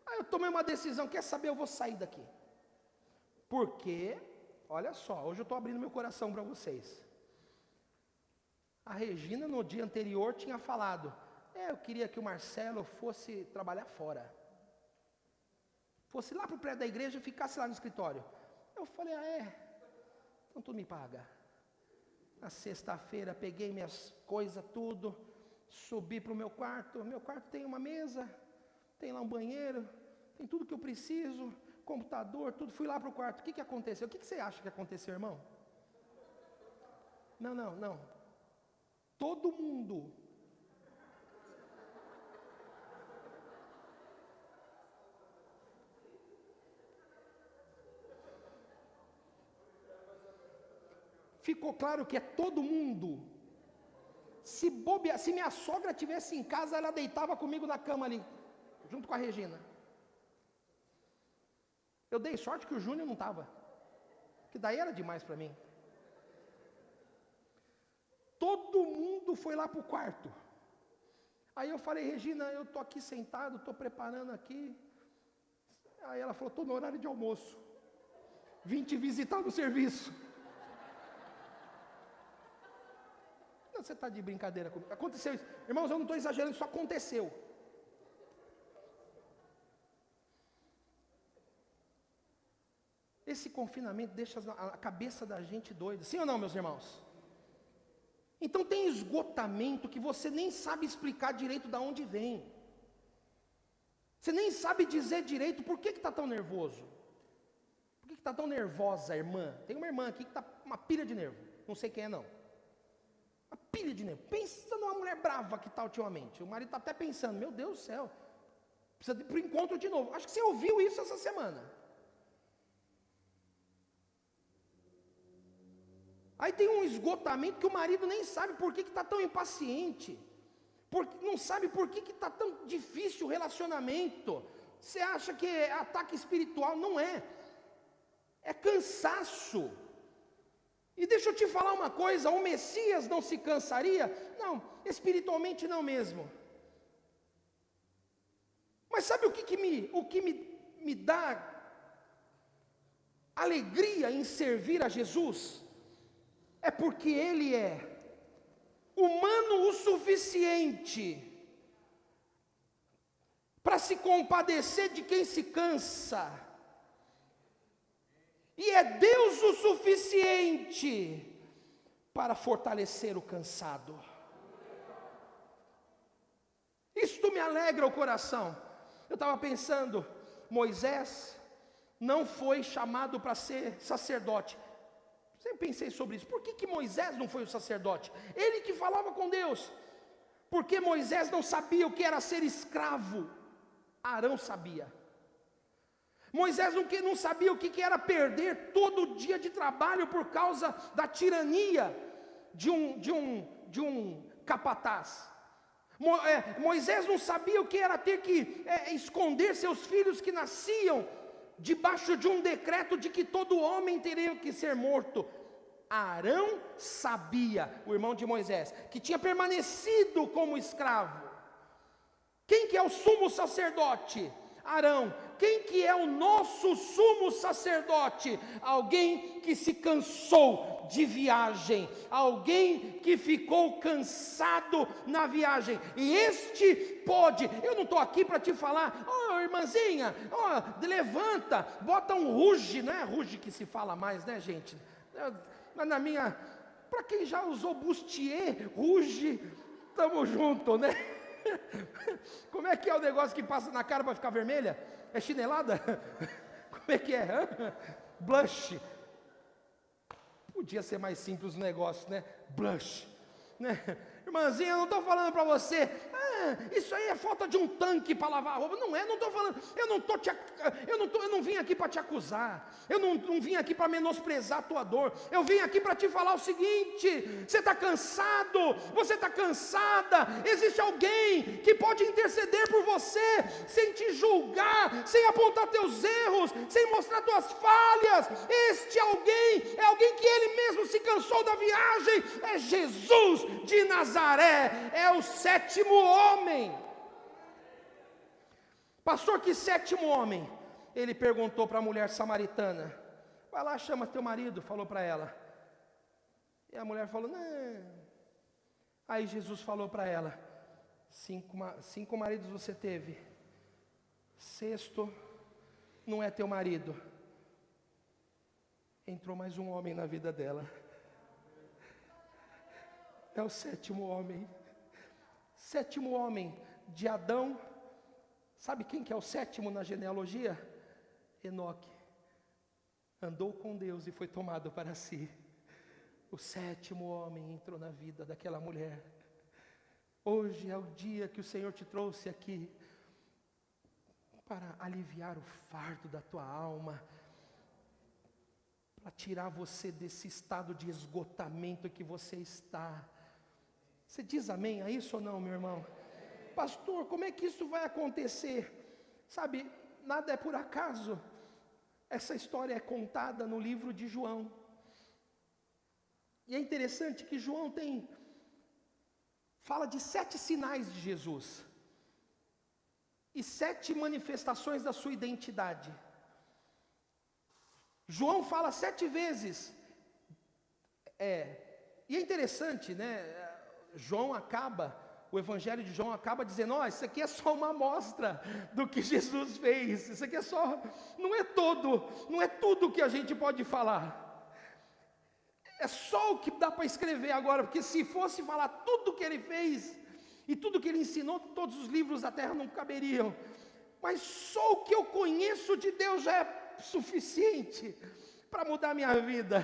Aí eu tomei uma decisão, quer saber, eu vou sair daqui. Porque, olha só, hoje eu estou abrindo meu coração para vocês. A Regina no dia anterior tinha falado: eu queria que o Marcelo fosse trabalhar fora. Fosse lá para o prédio da igreja e ficasse lá no escritório. Eu falei: então tu me paga. Na sexta-feira peguei minhas coisas tudo, subi para o meu quarto. Meu quarto tem uma mesa, tem lá um banheiro, tem tudo que eu preciso, computador, tudo. Fui lá para o quarto. O que aconteceu? O que você acha que aconteceu, irmão? Não. Todo mundo ficou claro que é todo mundo. Se minha sogra estivesse em casa, ela deitava comigo na cama ali, junto com a Regina. Eu dei sorte que o Júnior não estava, que daí era demais para mim. Todo mundo foi lá para o quarto. Aí eu falei: Regina, eu estou aqui sentado, estou preparando aqui. Aí ela falou: estou no horário de almoço, vim te visitar no serviço. Não, você está de brincadeira comigo. Aconteceu isso. Irmãos, eu não estou exagerando, isso aconteceu. Esse confinamento deixa a cabeça da gente doida. Sim ou não, meus irmãos? Então tem esgotamento que você nem sabe explicar direito de onde vem. Você nem sabe dizer direito por que está tão nervoso. Por que está tão nervosa a irmã? Tem uma irmã aqui que está uma pilha de nervo. Não sei quem é não. Uma pilha de nervo. Pensa numa mulher brava que está ultimamente. O marido está até pensando: meu Deus do céu, precisa ir para o encontro de novo. Acho que você ouviu isso essa semana. Aí tem um esgotamento que o marido nem sabe por que está tão impaciente, não sabe por que está tão difícil o relacionamento. Você acha que é ataque espiritual? Não é, é cansaço. E deixa eu te falar uma coisa, o Messias não se cansaria? Não, espiritualmente não mesmo. Mas sabe o que me dá alegria em servir a Jesus? É porque Ele é humano o suficiente para se compadecer de quem se cansa, e é Deus o suficiente para fortalecer o cansado. Isto me alegra o coração. Eu estava pensando, Moisés não foi chamado para ser sacerdote. Sempre pensei sobre isso. Por que Moisés não foi o sacerdote? Ele que falava com Deus. Porque Moisés não sabia o que era ser escravo. Arão sabia. Moisés não sabia o que era perder todo o dia de trabalho por causa da tirania de um capataz. Moisés não sabia o que era ter que esconder seus filhos que nasciam debaixo de um decreto de que todo homem teria que ser morto. Arão sabia, o irmão de Moisés, que tinha permanecido como escravo. Quem que é o sumo sacerdote? Arão. Quem que é o nosso sumo sacerdote? Alguém que se cansou de viagem, alguém que ficou cansado na viagem, e este pode. Eu não estou aqui para te falar, irmãzinha, levanta, bota um ruge, não é ruge que se fala mais, né, gente? Mas para quem já usou bustier, ruge, estamos juntos, né? Como é que é o negócio que passa na cara para ficar vermelha? É chinelada? Como é que é? Blush. Podia ser mais simples o negócio, né? Blush, né? Irmãzinha, eu não estou falando para você, isso aí é falta de um tanque para lavar a roupa. Não é, não estou falando, eu não vim aqui para te acusar, eu não vim aqui para menosprezar a tua dor, eu vim aqui para te falar o seguinte: você está cansado, você está cansada, existe alguém que pode interceder por você, sem te julgar, sem apontar teus erros, sem mostrar tuas falhas. Este alguém é alguém que ele mesmo se cansou da viagem, é Jesus de Nazaré, é o sétimo homem. Pastor, que sétimo homem? Ele perguntou para a mulher samaritana. Vai lá, chama teu marido, falou para ela. E a mulher falou, não. Aí Jesus falou para ela, cinco maridos você teve, sexto não é teu marido. Entrou mais um homem na vida dela. É o sétimo homem. Sétimo homem de Adão. Sabe quem que é o sétimo na genealogia? Enoque. Andou com Deus e foi tomado para si. O sétimo homem entrou na vida daquela mulher. Hoje é o dia que o Senhor te trouxe aqui para aliviar o fardo da tua alma, para tirar você desse estado de esgotamento que você está. Você diz amém a isso ou não, meu irmão? Pastor, como é que isso vai acontecer? Sabe, nada é por acaso. Essa história é contada no livro de João. E é interessante que João fala de 7 sinais de Jesus. E 7 manifestações da sua identidade. João fala 7 vezes. E é interessante, né? O Evangelho de João acaba dizendo, isso aqui é só uma amostra do que Jesus fez. Isso aqui é só, não é tudo que a gente pode falar. É só o que dá para escrever agora, porque se fosse falar tudo que ele fez, e tudo que ele ensinou, todos os livros da terra não caberiam. Mas só o que eu conheço de Deus já é suficiente. para mudar a minha vida.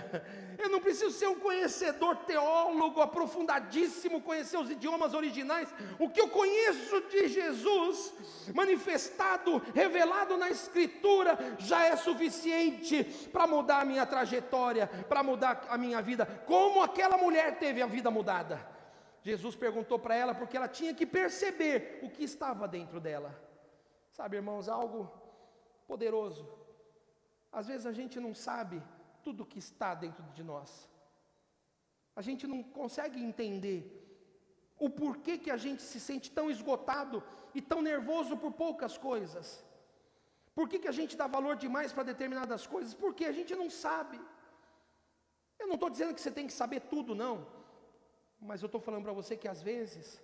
Eu não preciso ser um conhecedor, teólogo, aprofundadíssimo, conhecer os idiomas originais. O que eu conheço de Jesus, manifestado, revelado na Escritura, já é suficiente para mudar a minha trajetória, para mudar a minha vida. Como aquela mulher teve a vida mudada? Jesus perguntou para ela porque ela tinha que perceber o que estava dentro dela. Sabe, irmãos, algo poderoso. Às vezes a gente não sabe tudo o que está dentro de nós. A gente não consegue entender o porquê que a gente se sente tão esgotado e tão nervoso por poucas coisas. Por que a gente dá valor demais para determinadas coisas? Porque a gente não sabe. Eu não estou dizendo que você tem que saber tudo, não. Mas eu estou falando para você que às vezes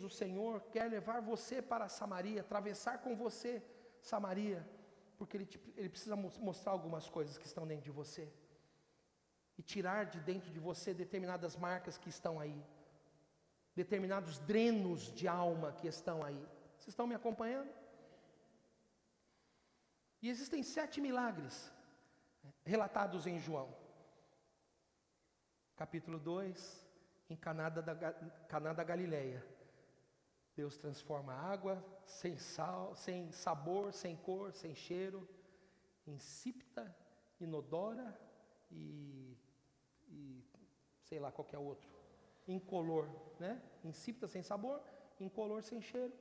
o Senhor quer levar você para Samaria, atravessar com você Samaria, porque Ele precisa mostrar algumas coisas que estão dentro de você, e tirar de dentro de você determinadas marcas que estão aí, determinados drenos de alma que estão aí. Vocês estão me acompanhando? E existem 7 milagres relatados em João. Capítulo 2, em Caná da Galileia. Deus transforma a água sem sal, sem sabor, sem cor, sem cheiro, insípida, inodora e sei lá qualquer outro, incolor, né? Insípida, sem sabor, incolor, sem cheiro,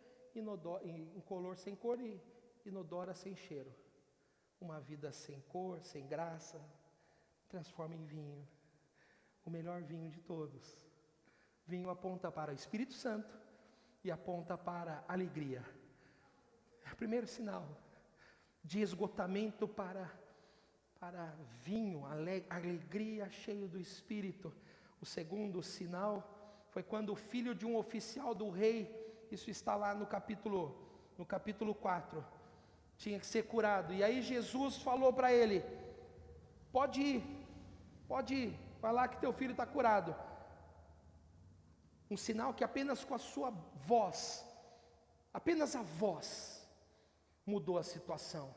incolor, sem cor e inodora, sem cheiro. Uma vida sem cor, sem graça, transforma em vinho, o melhor vinho de todos. Vinho aponta para o Espírito Santo e aponta para a alegria. É o primeiro sinal de esgotamento para vinho, alegria cheio do Espírito. O segundo sinal foi quando o filho de um oficial do rei, isso está lá no capítulo 4, tinha que ser curado. E aí Jesus falou para ele: pode ir, vai lá que teu filho está curado. Um sinal que apenas com a sua voz, apenas a voz, mudou a situação.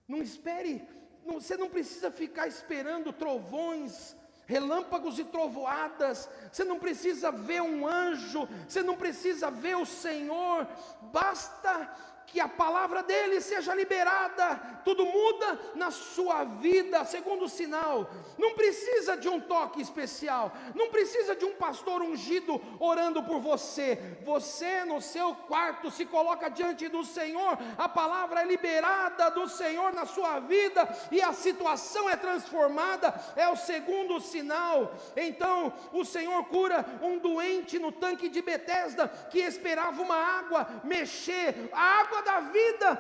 Não espere, você não precisa ficar esperando trovões, relâmpagos e trovoadas, você não precisa ver um anjo, você não precisa ver o Senhor, basta que a palavra dele seja liberada, tudo muda na sua vida. Segundo sinal, não precisa de um toque especial, não precisa de um pastor ungido orando por você. Você no seu quarto se coloca diante do Senhor, a palavra é liberada do Senhor na sua vida e a situação é transformada. É o segundo sinal. Então o Senhor cura um doente no tanque de Betesda que esperava uma água mexer, a água da vida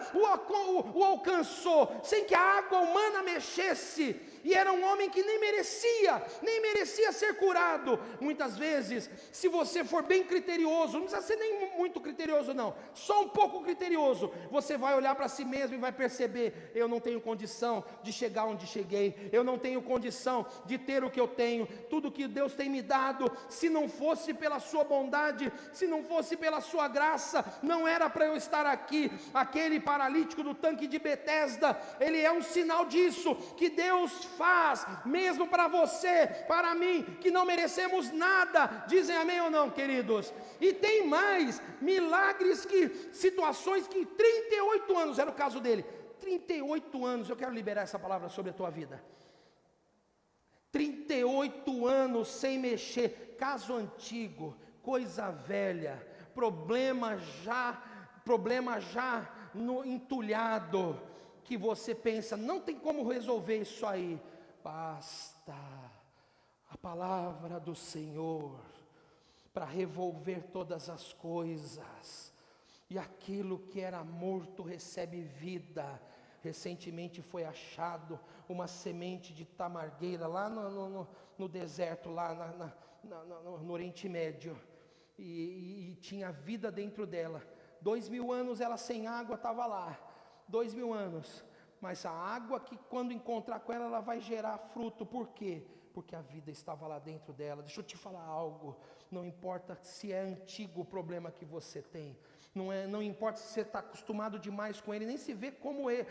o alcançou, sem que a água humana mexesse, e era um homem que nem merecia ser curado. Muitas vezes, se você for bem criterioso, não precisa ser nem muito criterioso não, só um pouco criterioso, você vai olhar para si mesmo e vai perceber: eu não tenho condição de chegar onde cheguei, eu não tenho condição de ter o que eu tenho, tudo que Deus tem me dado, se não fosse pela sua bondade, se não fosse pela sua graça, não era para eu estar aqui. Aquele paralítico do tanque de Betesda, ele é um sinal disso, que Deus faz, mesmo para você, para mim, que não merecemos nada. Dizem amém ou não, queridos? E tem mais milagres, situações que 38 anos, era o caso dele, 38 anos, eu quero liberar essa palavra sobre a tua vida. 38 anos sem mexer, caso antigo, coisa velha, problema já entulhado, que você pensa, não tem como resolver isso aí. Basta a palavra do Senhor para revolver todas as coisas, e aquilo que era morto recebe vida. Recentemente foi achado uma semente de tamargueira lá no deserto, lá no Oriente Médio, e tinha vida dentro dela. 2000 anos ela sem água estava lá, 2000 anos, mas a água que quando encontrar com ela vai gerar fruto. Por quê? Porque a vida estava lá dentro dela. Deixa eu te falar algo, não importa se é antigo o problema que você tem, Não importa se você está acostumado demais com ele, nem se vê como ele,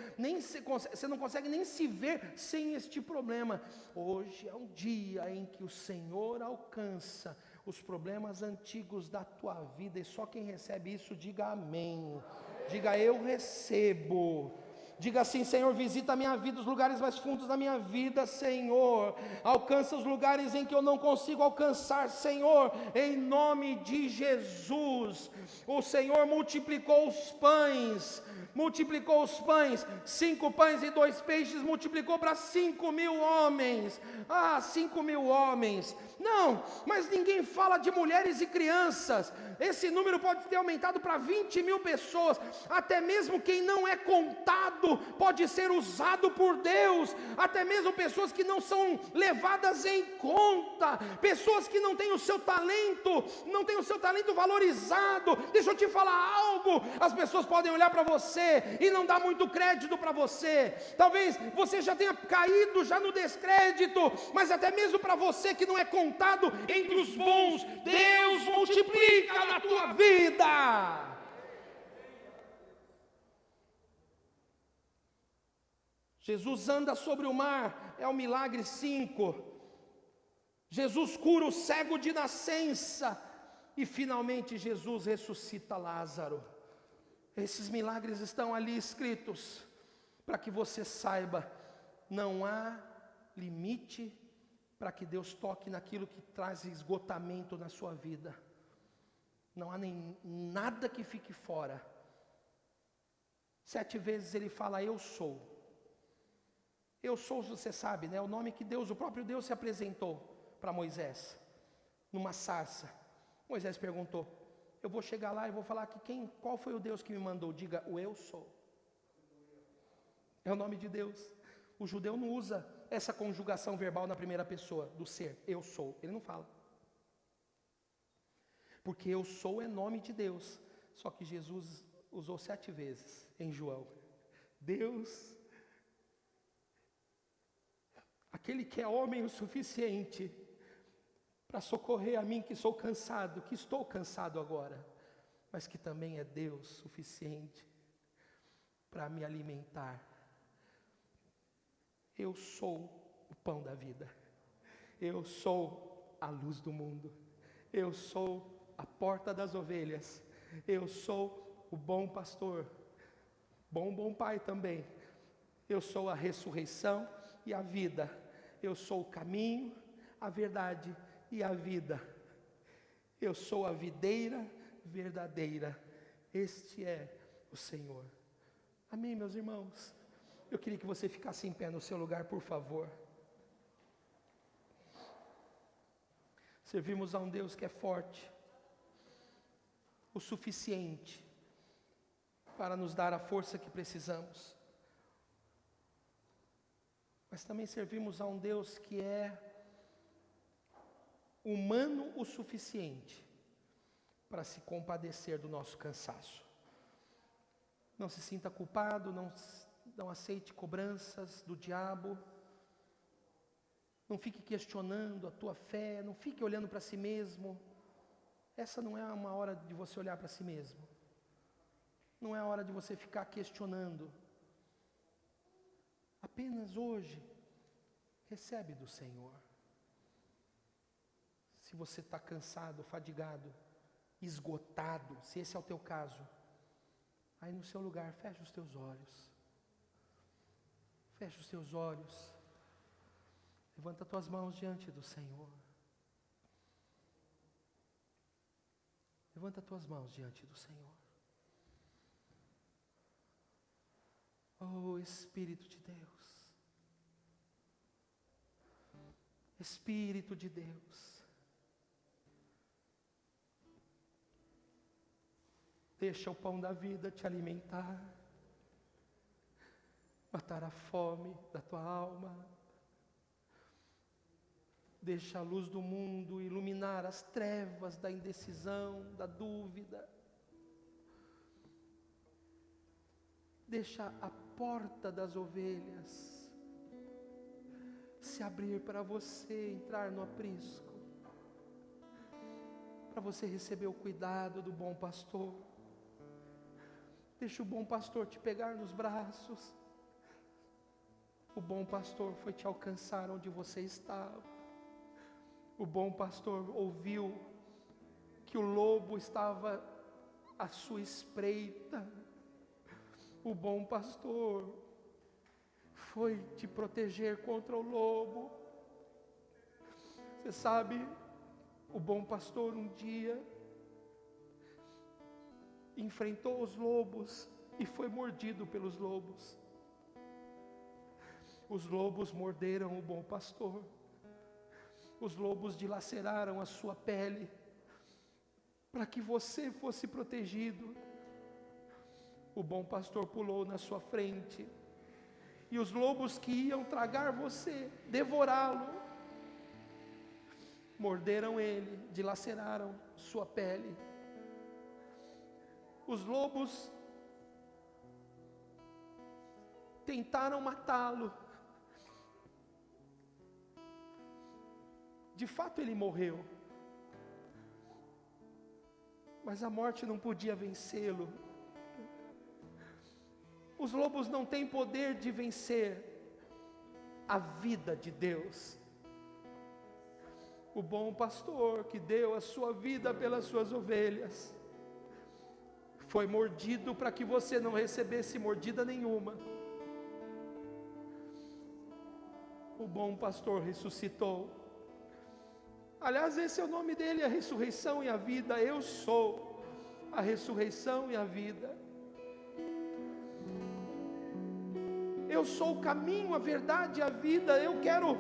você não consegue nem se ver sem este problema. Hoje é um dia em que o Senhor alcança os problemas antigos da tua vida, e só quem recebe isso, diga amém. Diga eu recebo. Diga assim: Senhor, visita a minha vida, os lugares mais fundos da minha vida, Senhor. Alcança os lugares em que eu não consigo alcançar, Senhor, em nome de Jesus. O Senhor multiplicou os pães, 5 pães e 2 peixes, multiplicou para 5.000 homens. 5.000 homens. Não, mas ninguém fala de mulheres e crianças. Esse número pode ter aumentado para 20.000 pessoas. Até mesmo quem não é contado pode ser usado por Deus. Até mesmo pessoas que não são levadas em conta, pessoas que não têm o seu talento, valorizado. Deixa eu te falar algo: as pessoas podem olhar para você e não dar muito crédito para você. Talvez você já tenha caído já no descrédito, mas até mesmo para você que não é contado entre os bons, Deus multiplica na tua vida. Jesus anda sobre o mar, é o milagre 5. Jesus cura o cego de nascença, e finalmente Jesus ressuscita Lázaro. Esses milagres estão ali escritos, para que você saiba, não há limite para que Deus toque naquilo que traz esgotamento na sua vida. Não há nada que fique fora. 7 vezes ele fala eu sou. Eu sou, você sabe, né? O nome que o próprio Deus se apresentou para Moisés, numa sarça. Moisés perguntou: eu vou chegar lá e vou falar que qual foi o Deus que me mandou? Diga, o eu sou. É o nome de Deus. O judeu não usa essa conjugação verbal na primeira pessoa do ser, eu sou. Ele não fala. Porque eu sou é nome de Deus. Só que Jesus usou 7 vezes em João. Deus, aquele que é homem o suficiente para socorrer a mim que sou cansado, que estou cansado agora, mas que também é Deus suficiente para me alimentar. Eu sou o pão da vida. Eu sou a luz do mundo. Eu sou a porta das ovelhas. Eu sou o bom pastor. Bom pai também. Eu sou a ressurreição e a vida. Eu sou o caminho, a verdade e a vida. Eu sou a videira verdadeira. Este é o Senhor. Amém, meus irmãos? Eu queria que você ficasse em pé no seu lugar, por favor. Servimos a um Deus que é forte, o suficiente para nos dar a força que precisamos. Mas também servimos a um Deus que é humano o suficiente para se compadecer do nosso cansaço. Não se sinta culpado, não aceite cobranças do diabo. Não fique questionando a tua fé, não fique olhando para si mesmo. Essa não é uma hora de você olhar para si mesmo. Não é a hora de você ficar questionando. Apenas hoje, recebe do Senhor. Se você está cansado, fadigado, esgotado, se esse é o teu caso, aí no seu lugar, feche os teus olhos. Feche os teus olhos. Levanta as tuas mãos diante do Senhor. Levanta as tuas mãos diante do Senhor. Oh, Espírito de Deus. Espírito de Deus. Deixa o pão da vida te alimentar. Matar a fome da tua alma. Deixa a luz do mundo iluminar as trevas da indecisão, da dúvida. Deixa a porta das ovelhas se abrir para você entrar no aprisco, para você receber o cuidado do bom pastor. Deixa o bom pastor te pegar nos braços. O bom pastor foi te alcançar onde você estava. O bom pastor ouviu que o lobo estava à sua espreita. O bom pastor foi te proteger contra o lobo. Você sabe, o bom pastor um dia enfrentou os lobos e foi mordido pelos lobos. Os lobos morderam o bom pastor. Os lobos dilaceraram a sua pele para que você fosse protegido. O bom pastor pulou na sua frente e os lobos que iam tragar você, devorá-lo, morderam ele, dilaceraram sua pele. Os lobos tentaram matá-lo. De fato ele morreu, mas a morte não podia vencê-lo. Os lobos não têm poder de vencer a vida de Deus. O bom pastor que deu a sua vida pelas suas ovelhas foi mordido para que você não recebesse mordida nenhuma. O bom pastor ressuscitou. Aliás, esse é o nome dele, a ressurreição e a vida. Eu sou a ressurreição e a vida. Eu sou o caminho, a verdade e a vida. Eu quero,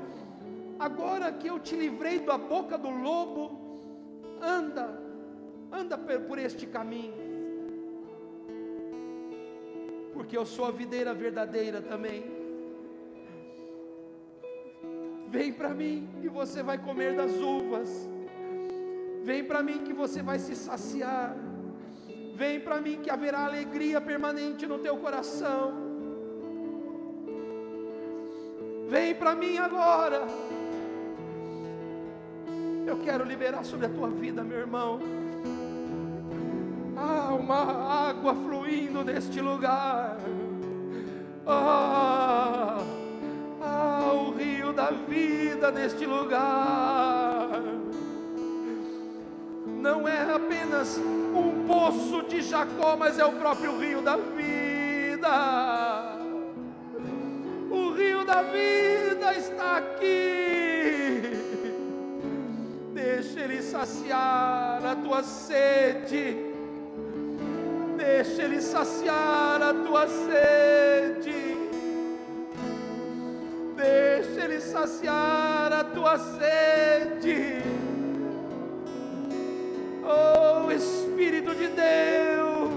agora que eu te livrei da boca do lobo, anda por este caminho, porque eu sou a videira verdadeira também. Vem para mim e você vai comer das uvas. Vem para mim que você vai se saciar. Vem para mim que haverá alegria permanente no teu coração. Vem para mim agora. Eu quero liberar sobre a tua vida, meu irmão. Há uma água fluindo neste lugar. O rio da vida neste lugar. Não é apenas um poço de Jacó, mas é o próprio rio da vida. O rio da vida está aqui. Deixa ele saciar a tua sede. Deixa ele saciar a tua sede. Deixa ele saciar a tua sede. Oh Espírito de Deus,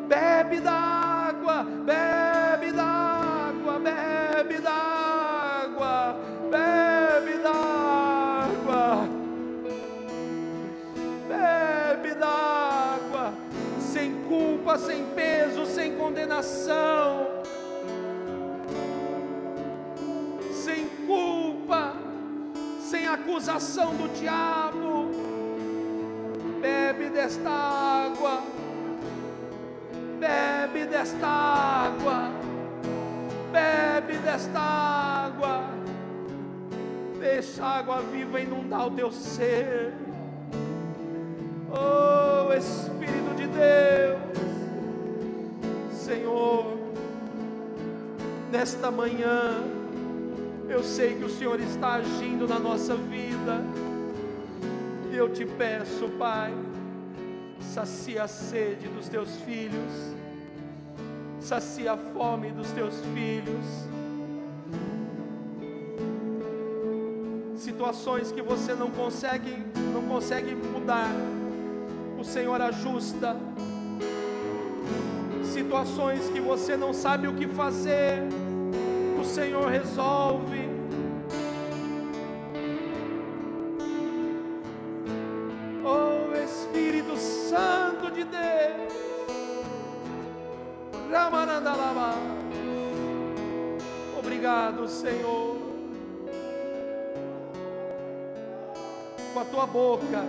bebe da água, bebe da água, bebe da água, bebe da água, bebe da água, sem culpa, sem peso, sem condenação. Sem culpa, sem acusação do diabo. Bebe desta água, bebe desta água, bebe desta água. Deixa a água viva inundar o teu ser. Oh Espírito de Deus, Senhor, nesta manhã eu sei que o Senhor está agindo na nossa vida. E eu te peço, Pai, sacia a sede dos teus filhos, sacia a fome dos teus filhos. Situações que você não consegue mudar, o Senhor ajusta. Situações que você não sabe o que fazer, o Senhor resolve. Oh Espírito Santo de Deus, Ramanandalaba. Obrigado, Senhor. Com a tua boca